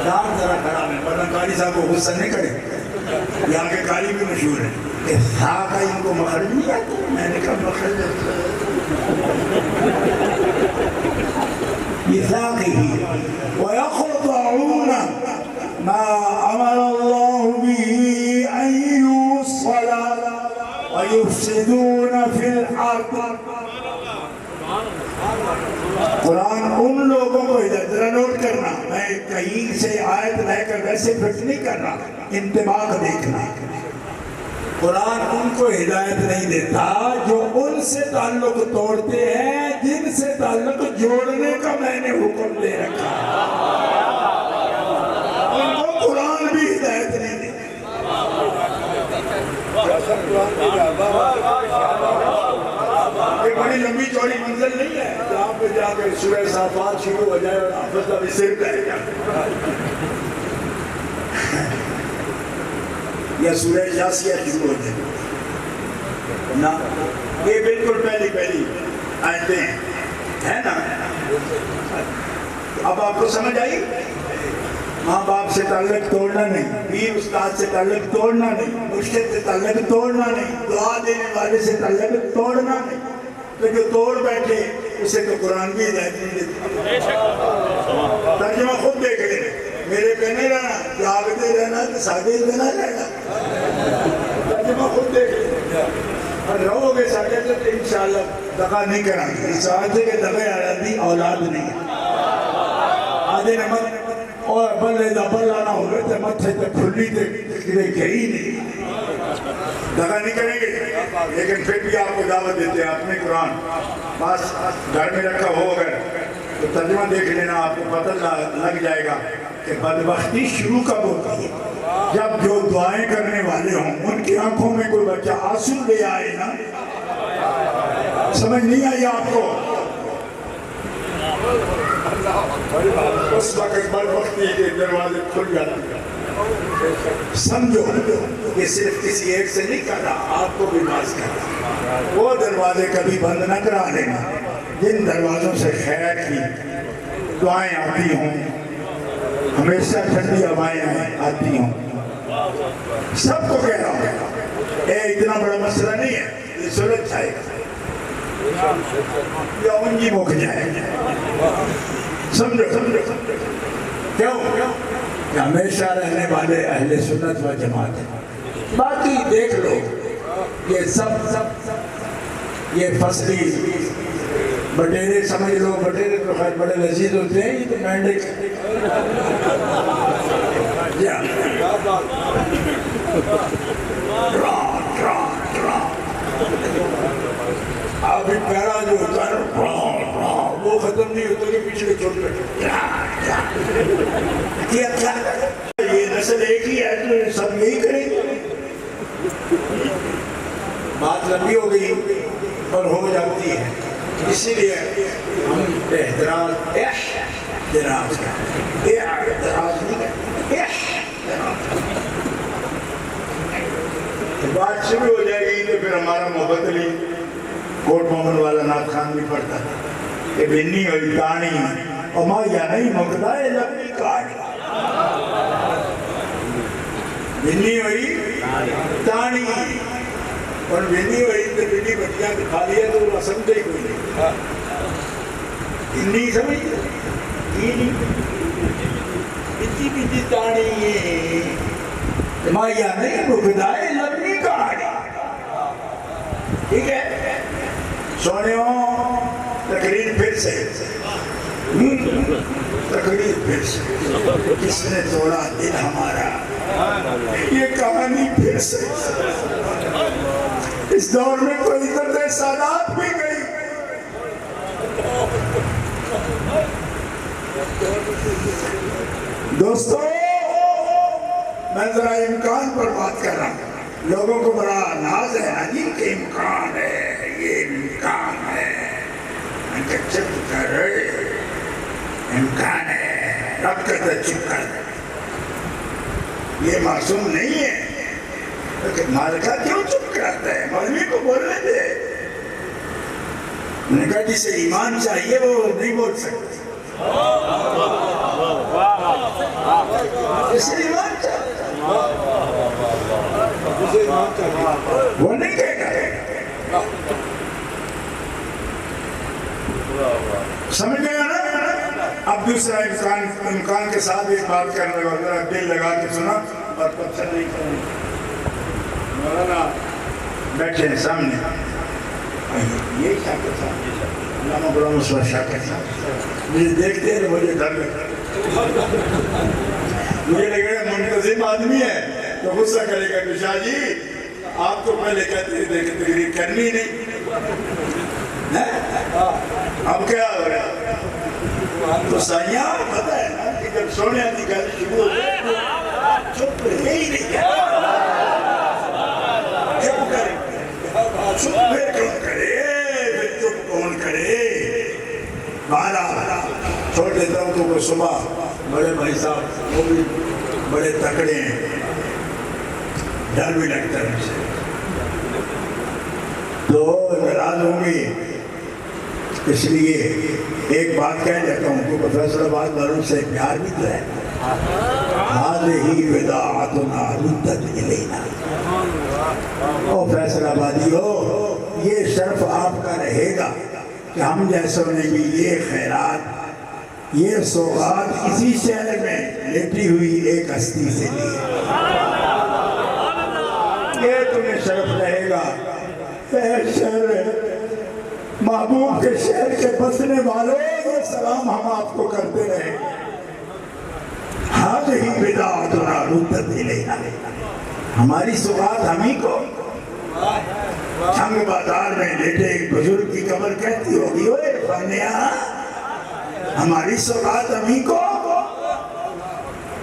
[SPEAKER 1] دار ذرا کھڑا ہے، ورنہ قاری صاحب کو غصہ نہیں کرے، یہاں کے قاری بھی مشہور ہیں کہ ساقہ ان کو مخرج نہیں آتا۔ میں نے کہا مخرج میثاقہ وَيَقْطَعُونَ مَا أَمَرَ اللَّهُ بِهِ أَن يُوصَّلَ وَيُفْسِدُونَ فِي الْأَرْضِ۔ قرآن ان لوگوں کو ہدایت، ذرا نوٹ کرنا، میں کہیں سے آیت لے کر ویسے فٹ نہیں کر رہا، انتباہ دیکھنا۔ قرآن ان کو ہدایت نہیں دیتا جو ان سے تعلق توڑتے ہیں جن سے تعلق جوڑنے کا میں نے حکم دے رکھا۔ ان کو قرآن بھی ہدایت نہیں دیتا۔ یہ بڑی لمبی چوڑی منزل نہیں ہے جہاں پہ جا کے سورہ صافات شروع ہو جائے اور حافظ ابھی صرف رہے گا، یا سورہ جاسیہ شروع ہو جائے نا، یہ بالکل پہلی آیتیں ہیں نا۔ اب آپ کو سمجھ آئی؟ ماں باپ سے تعلق توڑنا نہیں، پیر استاد سے تعلق توڑنا نہیں، مرشد سے تعلق توڑنا نہیں، دعا دینے والے سے تعلق توڑنا نہیں، تو جو توڑ بیٹھے اسے تو قرآن بھی ہدایت نہیں دیتا۔ ترجمہ خود دیکھ لیں، میرے پہ نہیں رہنا، جاگتے رہنا تو ساگے بنا رہنا، ترجمہ خود دیکھ لیں۔ اور رہو گے ساگے تو انشاءاللہ دقا نہیں کریں گے، اس آجے کے دقے آرادی اولاد نہیں ہے۔ آدھے نمت اور بلے دا بلا نہ ہوئے تے متھے تے کھلی تے کدے گئی نہیں، دقا نہیں کریں گے۔ لیکن پھر بھی آپ کو دعوت دیتے ہیں اپنے قرآن بس گھر میں رکھا ہو اگر تو ترجمہ دیکھ لینا، آپ کو پتہ لگ جائے گا کہ بدبختی شروع کب ہوتی ہے؟ جب جو دعائیں کرنے والے ہوں ان کی آنکھوں میں کوئی بچہ آنسو لے آئے نا، سمجھ نہیں آئی آپ کو؟ اس وقت بدبختی کے دروازے کھل جاتے ہیں۔ سمجھو یہ صرف کسی ایک سے نہیں کر رہا، آپ کو بھی باز کر رہا۔ وہ دروازے کبھی بند نہ کرا لینا جن دروازوں سے خیر کی دعائیں آتی ہوں، ہمیشہ ٹھنڈی ہوائیں آتی ہوں۔ سب کو کہہ رہا ہوں، اے اتنا بڑا مسئلہ نہیں ہے، یہ سلجھ جائے گا۔ یا انجی مک جائے. سمجھو کیوں کہ ہمیشہ رہنے والے اہل سنت و جماعت ہیں. باقی دیکھ لو یہ سب یہ فصلی بٹیرے سمجھ لو. بٹیرے تو خیر بڑے لذیذ ہوتے ہیں. یہ تو مینڈے ابھی پیرا جو ہوتا ہے وہ ختم نہیں ہوتا کہ پیچھے چھوٹ بیٹھے. کیا یہ نسل ایک ہی ہے تو سب یہی کریں گے. بات لمبی ہو گئی اور ہو جاتی ہے. اسی لیے ہم احتراز بات شروع ہو جائے گی تو پھر ہمارا محبت علی کوٹ محمد والا نعت خان بھی پڑھتا تھا کہ بنی ہوئی تانی اما یا نہیں مقدہ لبنی کاٹ. بنی ہوئی تانی اور بنی ہوئی تو بنی بچیاں دکھا لیا تو وہ سمجھے ہی کوئی نہیں. بنی سمجھتے بچی بچی تانی اما یا نہیں مقدہ لبنی کاٹ. ٹھیک ہے سونیوں تقریر پھر سے کس نے توڑا دل ہمارا یہ کہانی پھر سے. اس دور میں کوئی درد سادات بھی گئی. دوستو میں ذرا امکان پر بات کر رہا ہوں. لوگوں کو بڑا ناز ہے نا جی کہ امکان ہے یہ امکان ہے. میں کہ چپ کر امکان ہے رب کہتا چپ کر. یہ معصوم نہیں ہے. لیکن مالکہ کیوں چپ کرتا ہے؟ مولوی کو بولنے دے. میں نے کہا جسے ایمان چاہیے وہ نہیں بول سکتے. جسے ایمان چاہیے وہ نہیں کہے گا. سمجھ گئے نا. اب دوسرا امکان کے ساتھ ایک بات کرنے والا دل لگا کے سنا اور پتھر نہیں کرنا. مولانا بیٹھے ہیں سامنے. یہ شاکر صاحب علامہ غلام رسول شاکر صاحب مجھے دیکھتے ہیں مجھے ڈر لگتا. مجھے لگ رہا ہے منتظم آدمی ہے تو غصہ کرے گا کہ شاہ جی آپ تو پہلے کہتے تھے کہ تقریر کرنی نہیں. اب کیا ہو رہا ہے؟ تو سائیاں پتہ ہے نا کہ جب سونے آتی گل شروع ہو جائے چپ رہے ہی نہیں. چپ کرے چپ پھر کون کرے پھر چپ کون کرے. بارہ چھوڑ دیتا ہوں تو صبح بڑے بھائی صاحب وہ بھی بڑے تکڑے ہیں. ڈر بھی لگتا ہے مجھے تو ناراض ہوں گی. اس لیے ایک بات کہہ دیتا ہوں کہ فیصل آباد والوں سے پیار بھی تو ہے. هذه وداعتنا ردت الینا. او فیصل آبادی ہو یہ شرف آپ کا رہے گا کہ ہم جیسوں نے بھی یہ خیرات یہ سوغات اسی شہر میں لیٹی ہوئی ایک ہستی سے لی. یہ تمہیں شرف رہے گا. اے شہر محبوب کے شہر کے بسنے والوں یہ سلام ہم آپ کو کرتے رہے. هذه بداعتنا ردت الینا. ہماری سوغات ہمیں کو چھنگ بازار میں لیٹے ایک بزرگ کی قبر کہتی ہوگی اوے فنیا ہماری سوغات ہمیں کو.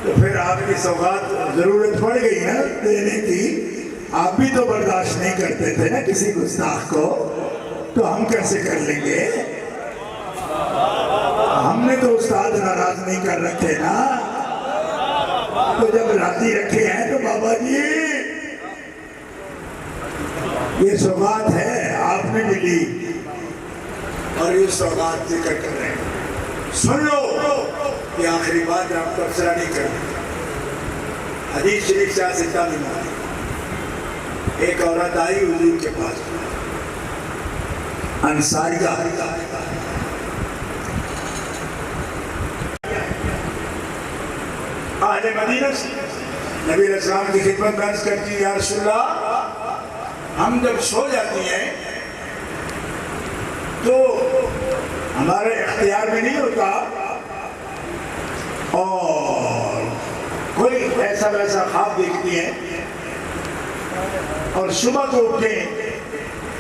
[SPEAKER 1] تو پھر آپ کی سوغات ضرورت پڑ گئی نا دینے کی. آپ بھی تو برداشت نہیں کرتے تھے نا کسی گستاخ کو. تو ہم کیسے کر لیں گے؟ ہم نے تو استاد ناراض نہیں کر رکھے نا. تو جب راضی رکھے ہیں تو بابا جی یہ سوغات ہے آپ نے بھی لی اور یہ سوغات ذکر کر رہے ہیں. سن لو یہ آخری بات آپ کو افسرہ نہیں کرنا. حدیث شریف سے آسکتا بھی مانی. ایک عورت آئی حضور کے پاس انصاریہ اہل مدینہ سے نبی علیہ السلام کی خدمت میں عرض کرتی ہے یا رسول اللہ ہم جب سو جاتی ہیں تو ہمارے اختیار میں نہیں ہوتا اور کوئی ایسا ویسا خواب دیکھتی ہیں اور صبح کو اٹھیں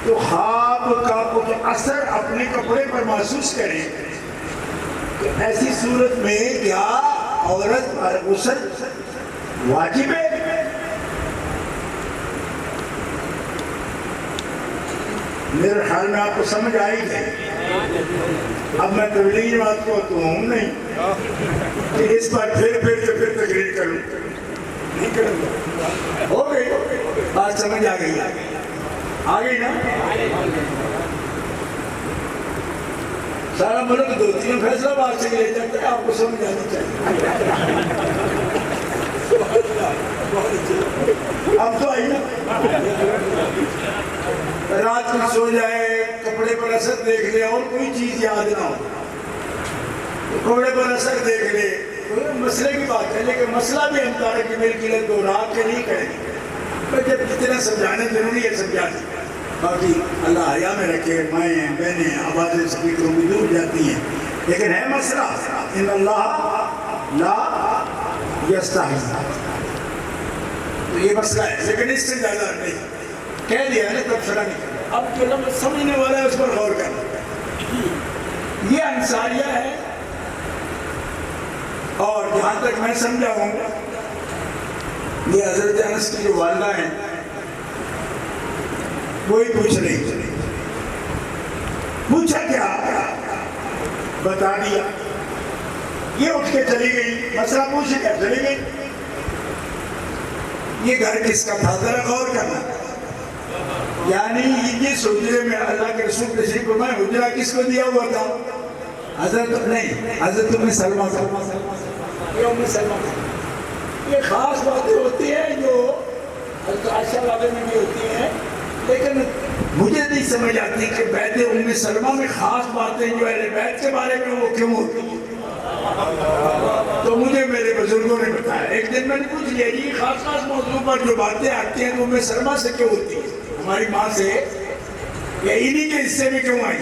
[SPEAKER 1] تو خواب کا کچھ اثر اپنے کپڑے پر محسوس کریں تو ایسی صورت میں کیا عورت پر غسل واجب ہے؟ میرے خیال میں آپ کو سمجھ آئی گئی. اب میں تبلیغی بات کو تو ہوں نہیں کہ اس پر پھر تقریر کروں نہیں کروں گا. ہو گئی بات سمجھ آ گئی آ گئی نا. سارا ملک دو تین فیصلہ بات سے لے جاتا ہے آپ کو سمجھ آنی چاہیے. اب تو آئی نا. رات میں سو جائے کپڑے پر اثر دیکھ لے اور کوئی چیز یاد نہ ہو کپڑے پر اثر دیکھ لے مسئلے کی بات ہے لیکن مسئلہ بھی ہم تارے کہ میری قلت دو رات کے نہیں کریں گے جب جتنا سمجھانا ضروری ہے سمجھانا. باقی اللہ حیا میں رکھے مائیں بہنیں آوازیں سپیکروں میں دور جاتی ہیں لیکن ہے مسئلہ ان اللہ لا یستحی تو یہ مسئلہ ہے لیکن اس سے زیادہ نہیں کہہ دیا ہے تبصرہ نہیں کرنا. اب جو لفظ سمجھنے والا ہے اس پر غور کرنا. یہ انصاریہ ہے اور جہاں تک میں سمجھا ہوں یہ حضرت انس کی جو والدہ ہیں وہی پوچھ رہی پوچھا کیا بتا دیا. یہ اٹھ کے چلی گئی مسئلہ پوچھ کر چلی گئی. یہ گھر کس کا تھا ذرا غور کرنا. یعنی یہ حجرے میں اللہ کے رسول تشریف فرمائے حجرہ کس کو دیا ہوا تھا؟ حضرت نہیں حضرت ام سلمہ یہ ام سلمہ. یہ خاص باتیں ہوتی ہیں جو حضرت عائشہ والے میں بھی ہوتی ہیں لیکن مجھے نہیں سمجھ آتی کہ بیت ام سلمہ میں خاص باتیں جو اہل بیت کے بارے میں وہ کیوں ہوتی ہیں. تو مجھے میرے بزرگوں نے بتایا. ایک دن میں نے پوچھ لیا یہ خاص موضوع پر جو باتیں آتی ہیں تو ام سلمہ سے کیوں ہوتی ہیں ہماری ماں سے یا انہی کے حصے میں کیوں آئی؟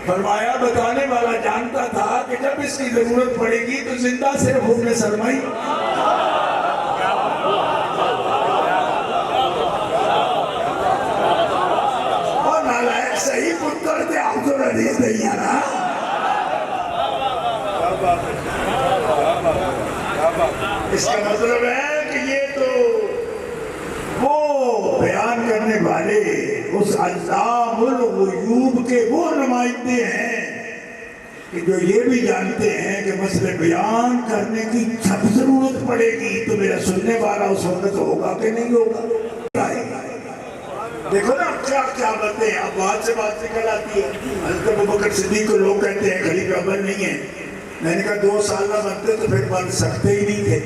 [SPEAKER 1] فرمایا بتانے والا جانتا تھا کہ جب اس کی ضرورت پڑے گی تو زندہ صرف ام سلمہ ہی. اور نالائق صحیح پتر تھے آپ تو ردیس نہیں آنا. اس کا مطلب ہے کہ یہ تو وہ بیان کرنے والے اس علام الغیوب کے وہ نمائندے ہیں کہ جو یہ بھی جانتے ہیں کہ مسئلے بیان کرنے کی جب ضرورت پڑے گی تو میرا سننے والا اس وقت ہوگا کہ نہیں ہوگا. دیکھو نا کیا باتیں اب بات سے بات نکل آتی ہے. حضرت ابوبکر صدیق کو لوگ کہتے ہیں خلیفہ اول نہیں ہے. میں نے کہا 2 سال نہ بنتے تو پھر بن سکتے ہی نہیں تھے.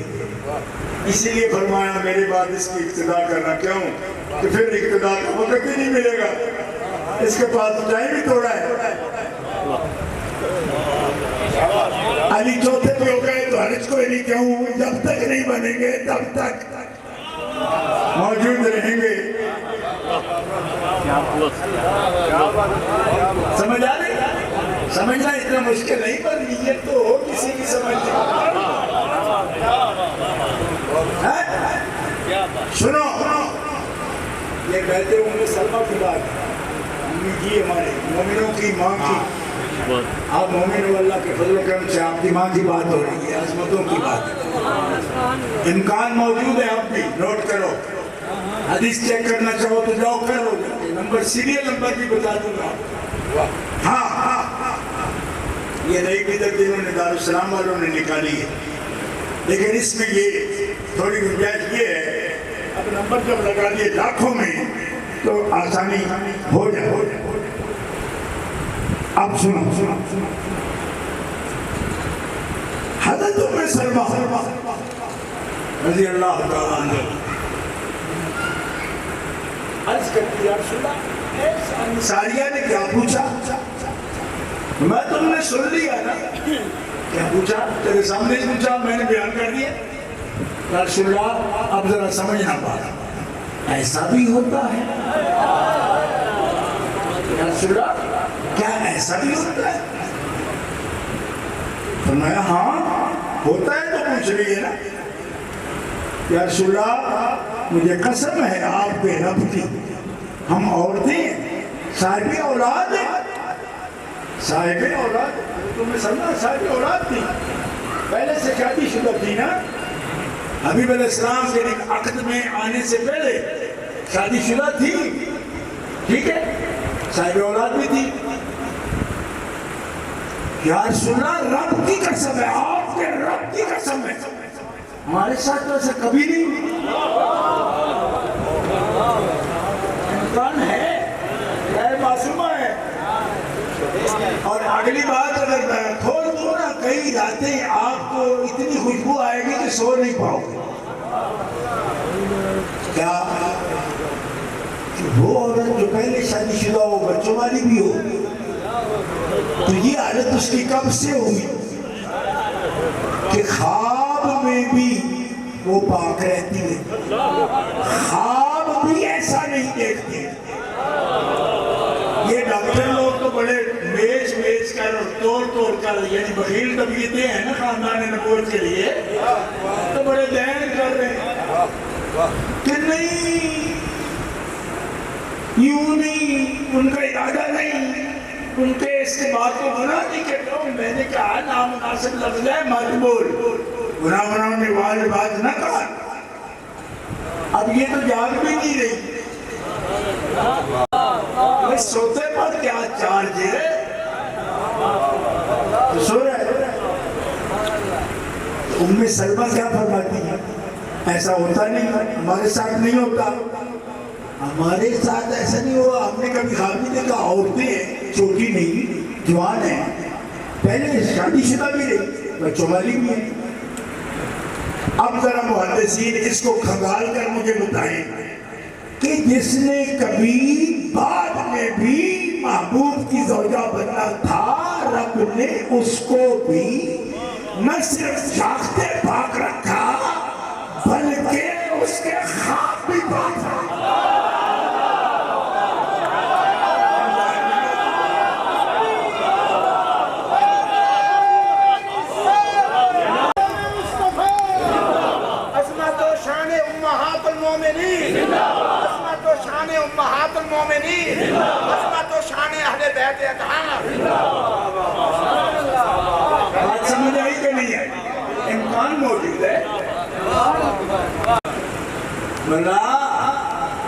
[SPEAKER 1] اسی لیے فرمایا میرے بعد اس کی اقتدا کرنا. کیوں کہ پھر اقتدا کا وقت ہی نہیں ملے گا. اس کے پاس ٹائم ہی تھوڑا ہے. علی چوتھے پہ ہو گئے تو حرج کوئی نہیں. کیوں جب تک نہیں بنیں گے تب تک موجود رہیں گے. سمجھ آ رہی سمجھنا اتنا مشکل نہیں پر نیت تو ہو کسی کی سمجھنے. سنو یہ کہتے ہوں گے سلمہ کی بات امی جی ہمارے مومنوں کی ماں کی. آپ مومن ہو اللہ کے فضل و کرم سے آپ کی ماں کی بات ہو رہی ہے عظمتوں کی بات. امکان موجود ہے آپ بھی نوٹ کرو. حدیث چیک کرنا چاہو تو جاؤ کرو نمبر سیریل نمبر بھی بتا دوں گا. ہاں یہ نئی بدعت جنہوں نے دارالسلام والوں نے نکالی ہے لیکن اس میں یہ تھوڑی گنجائش یہ ہے اب نمبر جب لگا دیے لاکھوں میں تو آسانی ہو جائے. اب سنو حضرت ام سلمہ رضی اللہ تعالیٰ عنہ عرض کرتی یا رسول اللہ ساریہ نے کیا پوچھا؟ میں تم نے سن لیا نا. کیا پوچھا؟ تیرے سامنے پوچھا, میں نے بیان کر دیا. یا رسول اللہ اب ذرا سمجھنا پڑا, ایسا بھی ہوتا ہے؟ یا رسول اللہ کیا ایسا بھی ہوتا ہے؟ فرمایا ہاں ہوتا ہے تو پوچھ رہی ہے نا. یا رسول اللہ مجھے قسم ہے آپ کے رب کی, ہم عورتیں صاحب اولاد ہیں. صاحب اولاد تمہیں سمجھا, صاحب اولاد تھی, پہلے سے شادی شدہ تھی نا. حبیب علیہ السلام کے عقد میں آنے سے پہلے شادی شدہ تھی, ٹھیک ہے, صاحب اولاد بھی تھی. یا رسول اللہ رب کی قسم ہے, آپ کے رب کی قسم ہے, ہمارے ساتھ تو ایسا کبھی نہیں. امکان ہے, معصومہ ہے. اور اگلی بات اگر میں کھول دوں نا, کئی راتیں آپ کو اتنی خوشبو آئے گی کہ سو نہیں پاؤ گے. کیا وہ عورت جو پہلے شادی شدہ ہو, بچوں والی بھی ہو, تو یہ حالت اس کی کب سے ہوئی کہ خواب میں بھی وہ پاک رہتی ہے, خواب بھی ایسا نہیں دیکھتی. یہ ڈاکٹر لوگ تو بڑے بیچ کر اور توڑ کر, یعنی بخیل طبیعتیں ہیں نا خاندان نبوت کے لیے, تو بڑے دین کر رہے ہیں کہ نہیں, یوں نہیں, ان کا ارادہ نہیں, ان کے اس کے بات کو گناہ نہیں کہتا ہوں. میں نے کہا نامناسب لفظ ہے مت بول, گناہ بناؤں نے والی بات نہ کہا. اب یہ تو جاگ بھی نہیں رہی, سوتے پر کیا چارج ہے, سو رہے. ام سلمہ کیا فرماتی ہے؟ ایسا ہوتا نہیں, ہمارے ساتھ نہیں ہوتا. ہمارے ساتھ ایسا نہیں ہوا, ہم نے کبھی خواب نہیں دیکھا. عورتیں ہیں, چھوٹی نہیں, جوان ہیں, پہلے شادی شدہ بھی رہی, بچوں والی بھی ہے. اب ذرا محدثین اس کو کھنگال کر مجھے بتائیں کہ جس نے کبھی بعد میں بھی محبوب کی زوجہ بننا تھا, رب نے اس کو بھی نہ صرف شاختے پاک رکھا بلکہ اس کے خواب بھی پاک رکھا.
[SPEAKER 2] امہات المومنین, عصمت و شان اہل بیت اطہار.
[SPEAKER 1] بات سمجھ آئی کہ نہیں ہے؟ امکان موجود ہے. ملا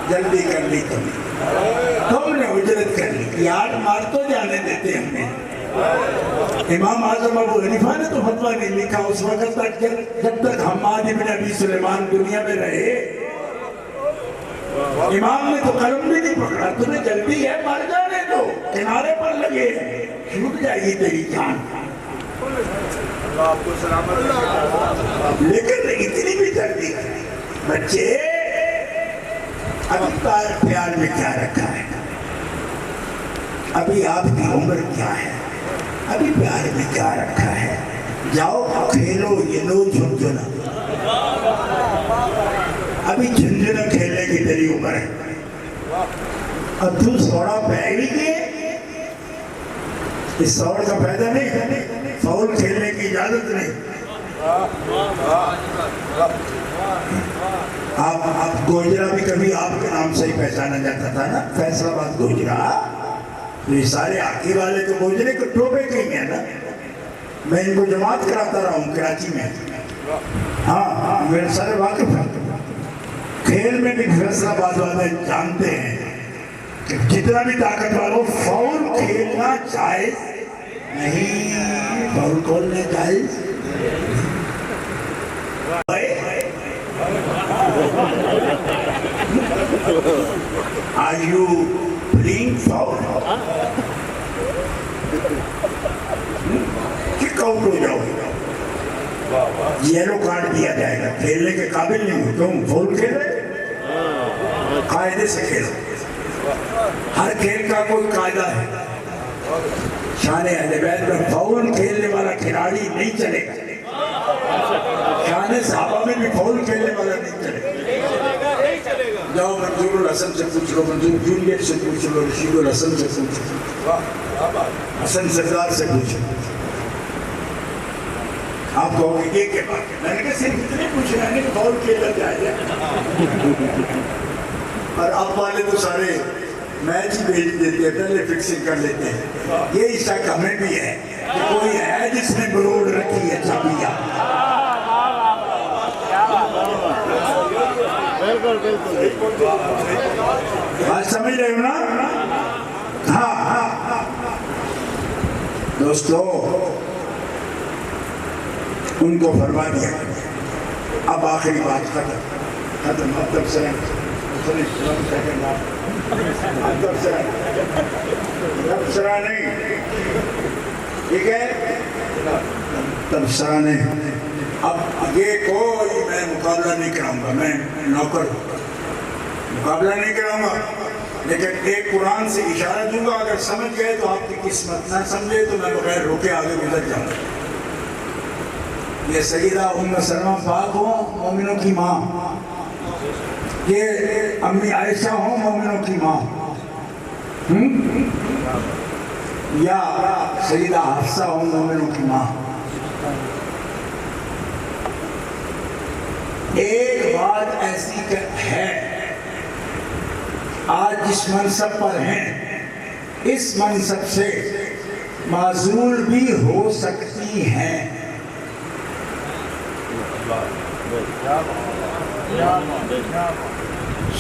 [SPEAKER 1] جلدی کر لی تم نے اجرت کر لی, یار مار تو جانے دیتے ہم نے. امام اعظم ابو حنیفہ نے تو فتویٰ نہیں لکھا اس وقت تک جب تک حماد بن ابی سلیمان دنیا میں رہے. امام نے تو قلم بھی نہیں پکڑا, تمہیں جلدی ہے مر جانے دو, کنارے پر لگے, چھوٹ جائے گی تیری جان.
[SPEAKER 2] اللہ آپ کو سلامت.
[SPEAKER 1] لیکن اتنی بھی جلدی بچے, ابھی پیار میں کیا رکھا ہے, ابھی آپ کی عمر کیا ہے, ابھی پیار میں کیا رکھا ہے. جاؤ کھیلو, یہ لو جھنجھنا, ابھی جھنجھنا کھیلنے کی تیری عمر ہے. اب تو سوڑا پہن لیجیے, اس سوڑ کا فائدہ نہیں, فاؤل کھیلنے کی اجازت نہیں. آپ گوجرا بھی کبھی آپ کے نام سے ہی پہچانا جاتا تھا نا, فیصل آباد گوجرا. تو یہ سارے آکی والے تو گوجرے کو ٹوپے کہیں ہیں نا. میں ان کو جماعت کراتا رہا ہوں کراچی میں. ہاں میرے سارے واقف ہیں. کھیل میں بھی فیصل آباد والے جانتے ہیں کہ جتنا بھی طاقت والوں فاؤل کھیلنا جائز نہیں. فاؤل کھولنے جائز. Are you playing foul? Kick out ہو جاؤ, یلو کارڈ دیا جائے گا, کھیلنے کے قابل نہیں ہو. تم فاؤل کھیل رہے, قاعدے سے کھیلو. ہر کھیل کا کوئی قاعدہ ہے. شان اہل بیت میں فاؤل کھیلنے والا کھلاڑی نہیں چلے گا. شان صحابہ میں بھی فاؤل کھیلنے والا نہیں چلے گا. جاؤ منظور الحسن سے پوچھ لو, منظور جونیئر سے پوچھ لو, رشید الحسن سے پوچھ لو, حسن سردار سے پوچھ لو. آپ کہو گے یہ کیا بات ہے؟ میں نے کہا صرف اتنے پوچھ رہے ہیں کہ فاؤل کھیلا جائے. اور اب والے تو سارے میچ بھیج دیتے ہیں, پہلے فکسنگ کر لیتے ہیں. یہ شک ہمیں بھی ہے کہ کوئی ہے جس نے بروڑ رکھی ہے چابیا. بات سمجھ رہے ہو نا؟ ہاں دوستو, ان کو فرما دیا. اب آخری بات ختم. اب تک سے تبصرہ نہیں, ٹھیک ہے, تبصرہ نہیں. اب یہ کوئی میں مقابلہ نہیں کراؤں گا, میں نوکر مقابلہ نہیں کراؤں گا, لیکن ایک قرآن سے اشارہ دوں گا. اگر سمجھ گئے تو آپ کی قسمت, نہ سمجھے تو میں بغیر روکے آگے گزر جاؤں گا. یہ سیدہ ام سلمہ پاک ہو, مومنوں کی ماں, یہ امی عائشہ ہوں, مومنوں کی ماں, یا سیدہ حفصہ ہوں, مومنوں کی ماں. ایک بات ایسی ہے, آج جس منصب پر ہیں, اس منصب سے معزول بھی ہو سکتی ہیں.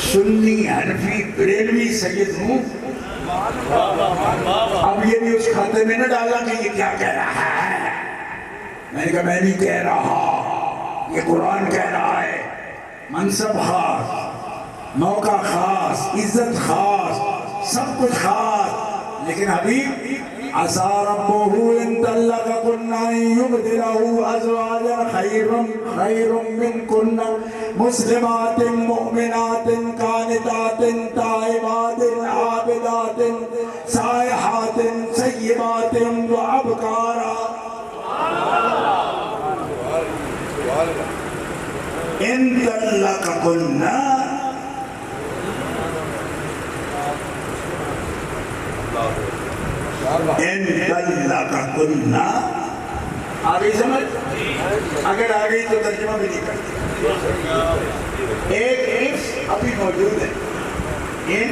[SPEAKER 1] سنی حنفی بریلوی سید ہوں. اب یہ بھی اس کھاتے میں نہ ڈالا کہ یہ کیا کہہ رہا ہے. میں نے کہا میں نہیں کہہ رہا, یہ قرآن کہہ رہا ہے. منصب خاص, موقع خاص, عزت خاص, سب کچھ خاص, لیکن حبیب عسى ربه إن طلقكن أن يبدله أزواجا خيرا منكن مسلمات مؤمنات قانتات تائبات عابدات سائحات سيبات وأبكارا. إن طلقكن ان طلقكن, آگئی سمجھ؟ اگر آگئی تو ترجمہ بھی نہیں کرتے. ایک ایف ابھی موجود ہے, ان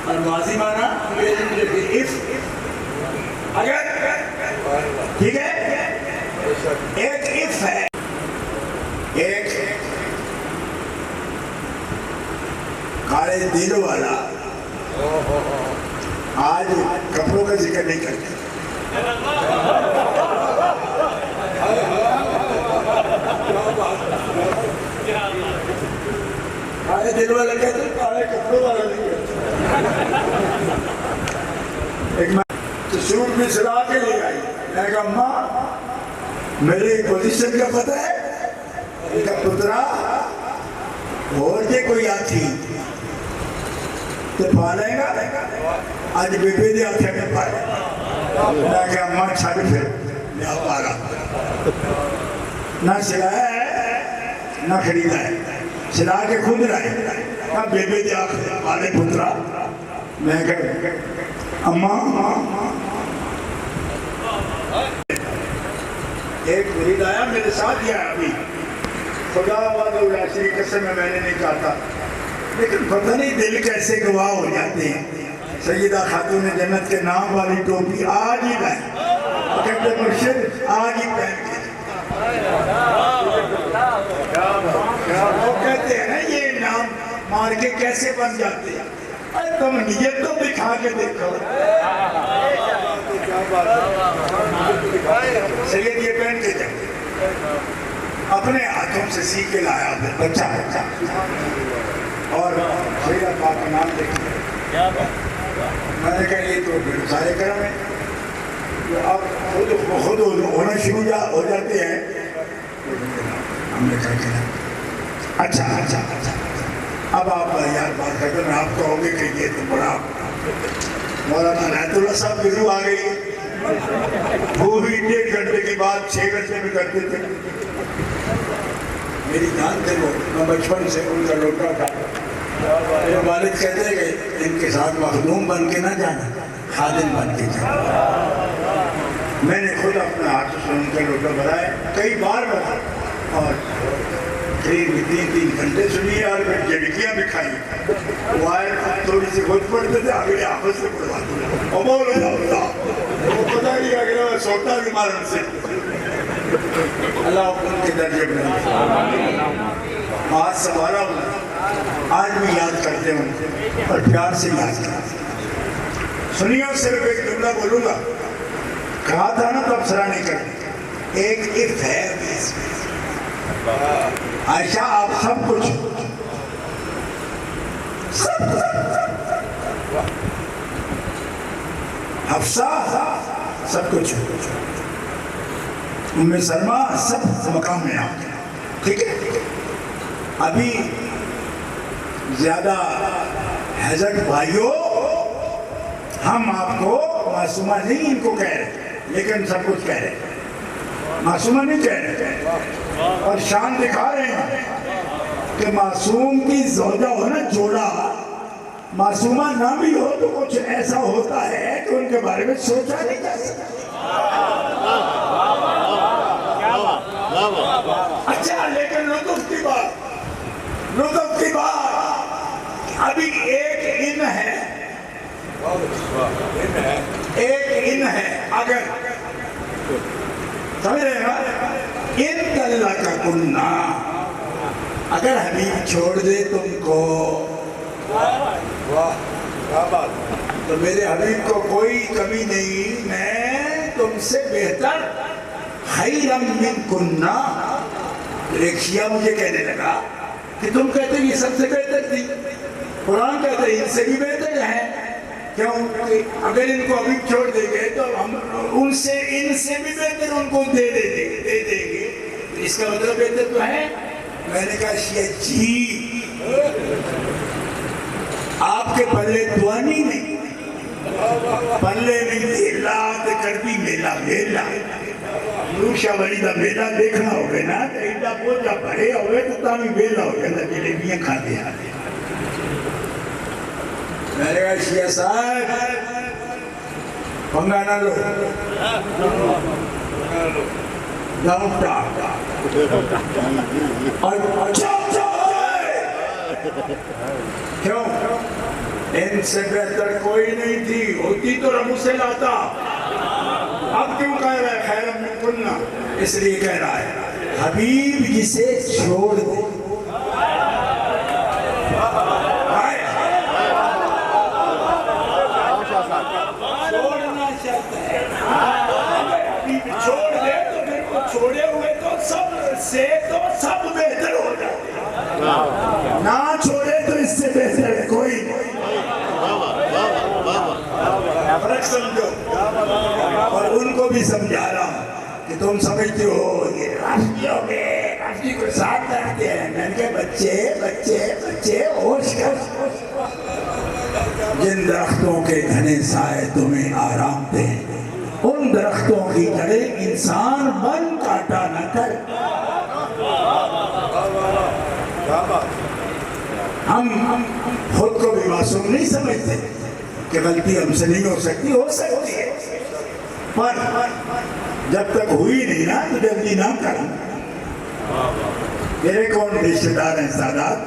[SPEAKER 1] اور ماضی مانا انگریزی میں لکھتے ایف, اگر, ٹھیک ہے, ایک ایف ہے. ایک کالے دل والا آج کپڑوں کا ذکر نہیں کرتے. کالے دل والا کہتے ہیں, کالے کپڑوں والا نہیں کہتے. ایک میں سوٹ میں سلا کے لے آئی. میں کہا اماں میری پوزیشن کا پتہ ہے؟ ایک پترا اور کے کوئی آتھی تو پالے گا, آج بیبی دے آتھے میں پالے گا. میں کہا اماں چھاڑ پھر لیا پالا, نہ سلایا ہے نہ خریدا ہے, سلا کے خود رہے, نہ بیبی دے آتھے پالے پترا. میں کہا اماں ایک مرید آیا میرے ساتھ ہی آیا ابھی, خدا وعدہ عشری قسم میں نے نہیں کہا تھا, لیکن پتہ نہیں دل کیسے گواہ ہو جاتے ہیں. سیدہ خاتون جنت کے نام والی ٹوپی آج ہی لائیں, کہتے مرشد آج ہی پہن کے. وہ کہتے ہیں نا یہ نام مار کے کیسے بن جاتے ہیں, ارے تم نیت تو دکھا کے دیکھو. سید یہ پہن کے جائے, اپنے ہاتھوں سے سی کے لایا بچہ بچہ, اور سیدہ پاک کا نام دیکھیں. میں نے کہا یہ تو سارے کرم ہیں, اب خود ہونا شروع ہو جاتے ہیں. ہم نے کہا کہ اچھا اچھا اچھا اب آپ یار بات کرتے ہیں، آپ کہو گے کہ یہ تو بڑا مولانا عنایت اللہ صاحب کی روح آ گئی، وہ بھی 1.5 گھنٹے کی بات 6 گھنٹے میں کرتے تھے۔ میری جان تھے وہ، میں بچپن سے ان کا لوٹا تھا۔ میرے والد کہتے ہیں کہ ان کے ساتھ مخدوم بن کے نہ جانا، خادم بن کے جانا۔ میں نے خود اپنے ہاتھ سے ان کا لوٹا بھرایا، کئی بار بھرا، اور قریب 3 گھنٹے سنیے، اور پھر جھڑکیاں بھی کھائی۔ وہ آئے تھوڑی سی خود پڑھتے تھے، آگے آپس سے پڑھواتے تھے، اور مولانا اللہ وہ پتہ نہیں اگلا میں سوتا بھی مارن سے۔ اللہ ان کے درجے بنائے۔ آج سوارا ہوں، آج بھی یاد کرتے ہوں اور پیار سے یاد کرتے ہیں۔ سنیے صرف ایک جملہ بولوں گا، کہا تھا نا تبصرہ نہیں کرتے، ایک عرف ہے عائشہ آپ سب کچھ حفصہ سب کچھ، ام سلمہ سب مقام میں آپ، ٹھیک ہے؟ ابھی زیادہ حضرت بھائیوں، ہم آپ کو معصومہ نہیں ان کو کہہ رہے، لیکن سب کچھ کہہ رہے، معصومہ نہیں کہہ رہے، اور شان دکھا رہے ہیں کہ معصوم کی زوجہ ہو نا جوڑا، معصومہ نہ بھی ہو تو کچھ ایسا ہوتا ہے کہ ان کے بارے میں سوچا نہیں جا سکتا۔ اچھا لیکن لطف کی بات ابھی ایک ان ہے اگر سمجھ رہے ہیں ان اللہ کا کننا، اگر حبیب چھوڑ دے تم کو تو میرے حبیب کو کوئی کمی نہیں، میں تم سے بہتر خیرم من کننا۔ ایک شیعہ مجھے کہنے لگا کہ تم کہتے ہیں یہ سب سے بہتر تھی، قرآن کہتے ہیں ان سے بھی بہتر ہے، کیوں؟ اگر ان کو ابھی چھوڑ دیں گے تو ہم ان سے بھی بہتر ان کو دے دیں گے، اس کا مطلب بہتر تو ہے۔ میں نے کہا شیعہ جی آپ کے پلے دوانی نہیں، پلے نہیں دیلا تے کردی میلا میلا، روشا بڑی دا میلا دیکھنا ہوگے نا، ایڈا بوجھا بڑے ہوئے تو تامی میلا ہوگے نا، جلیبیاں کھا دیا۔ میں نے کہا شیعہ صاحب پنگا نہ لو، ڈاؤن ٹاک اور چاپ کیوں؟ ان سے بہتر کوئی نہیں تھی، ہوتی تو رب سے لاتا، اب کیوں کہہ رہا ہے خیرم من کننا؟ اس لیے کہہ رہا ہے حبیب جسے چھوڑ دے، چھوڑنا چاہتا ہے، حبیب چھوڑ دے تو پھر کو چھوڑے ہوئے تو سب سے تو سب بہتر ہو جائے، نہ چھوڑے تو اس سے بہتر ہے کوئی نہیں۔ فرق سمجھو، اور ان کو بھی سمجھا رہا ہوں کہ تم سمجھتے ہو یہ راشٹریوں میں راشٹری کو ساتھ رکھتے ہیں، میں نے کہا بچے ہوش کر، جن درختوں کے گھنے سائے تمہیں آرام دیں ان درختوں کی جڑیں انسان بن کاٹا نہ کر۔ ہم خود کو بھی معصوم نہیں سمجھتے کہ غلطی ہم سے نہیں ہو سکتی ہے، پر جب تک ہوئی نہیں نا تو جلدی نہ کریں۔ میرے کون رشتہ دار ہیں سادات،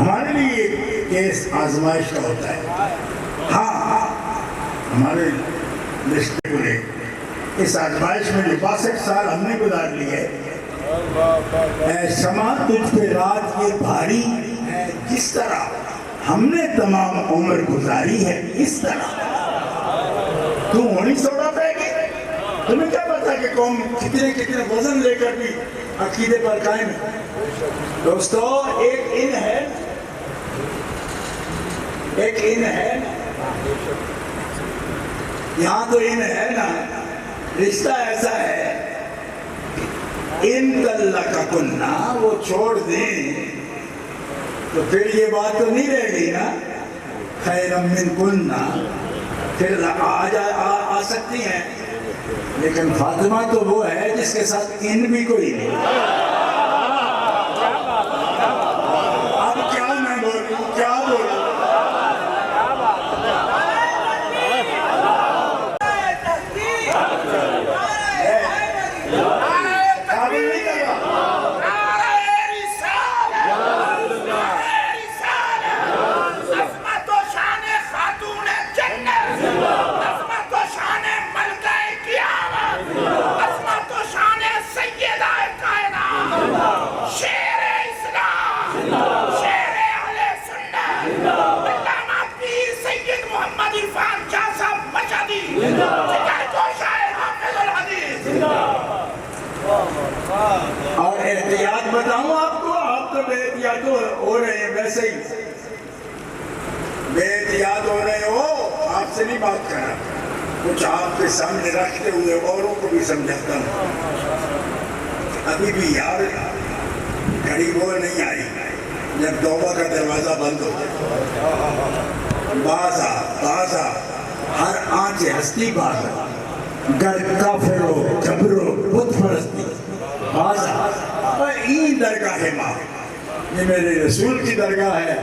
[SPEAKER 1] ہمارے لیے ایک کیس آزمائش کا ہوتا ہے، ہاں ہمارے رشتے کو لے اس آزمائش میں جو 62 سال ہم نے گزار لیے، اے شمع تجھ پہ رات یہ بھاری ہے، جس طرح ہم نے تمام عمر گزاری ہے اس طرح تو ہونی سوڑا پہ گی۔ تمہیں کیا پتا کہ قوم کتنے وزن لے کر بھی عقیدے پر قائم ہے؟ دوستو ایک ان ہے یہاں تو ان ہے نا، رشتہ ایسا ہے ان اللہ کا کننا، وہ چھوڑ دیں تو پھر یہ بات تو نہیں رہ گئی نا خیرم من کننا، پھر آ سکتی ہیں، لیکن فاطمہ تو وہ ہے جس کے ساتھ ان بھی کوئی نہیں۔ اب کیا میں بولوں، کیا بولوں؟ اور احتیاط بتاؤں آپ کو، آپ تو بے احتیاط ہو رہے ہیں، ویسے ہی بے احتیاط ہو رہے ہو، آپ سے نہیں بات کر رہا، کچھ آپ کے سامنے رکھتے ہوئے اوروں کو بھی سمجھاتا ہوں۔ ابھی بھی یار گھڑی وہ نہیں آئی جب توبہ کا دروازہ بند ہو جائے۔ بازا ہر آنچ ہستی بازا، گر کافر ہو جبر ہو بت پرستی بازا، این درگاہ ماں، یہ میرے رسول کی درگاہ ہے،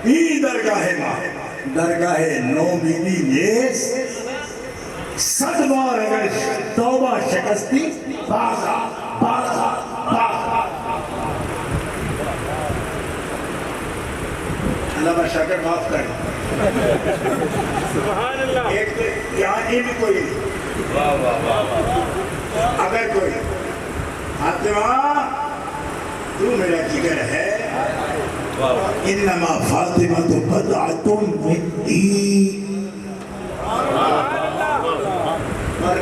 [SPEAKER 1] این درگاہ ماں، درگاہ نو بیوی نیس، صد بار اگر توبہ شکستی بازا۔ علامہ شاکر معاف کر، ایک تو یہاں ان کوئی اگر کوئی فاطمہ تو میرا جگر ہے، انما فاطمہ تو بضعۃ منی، اور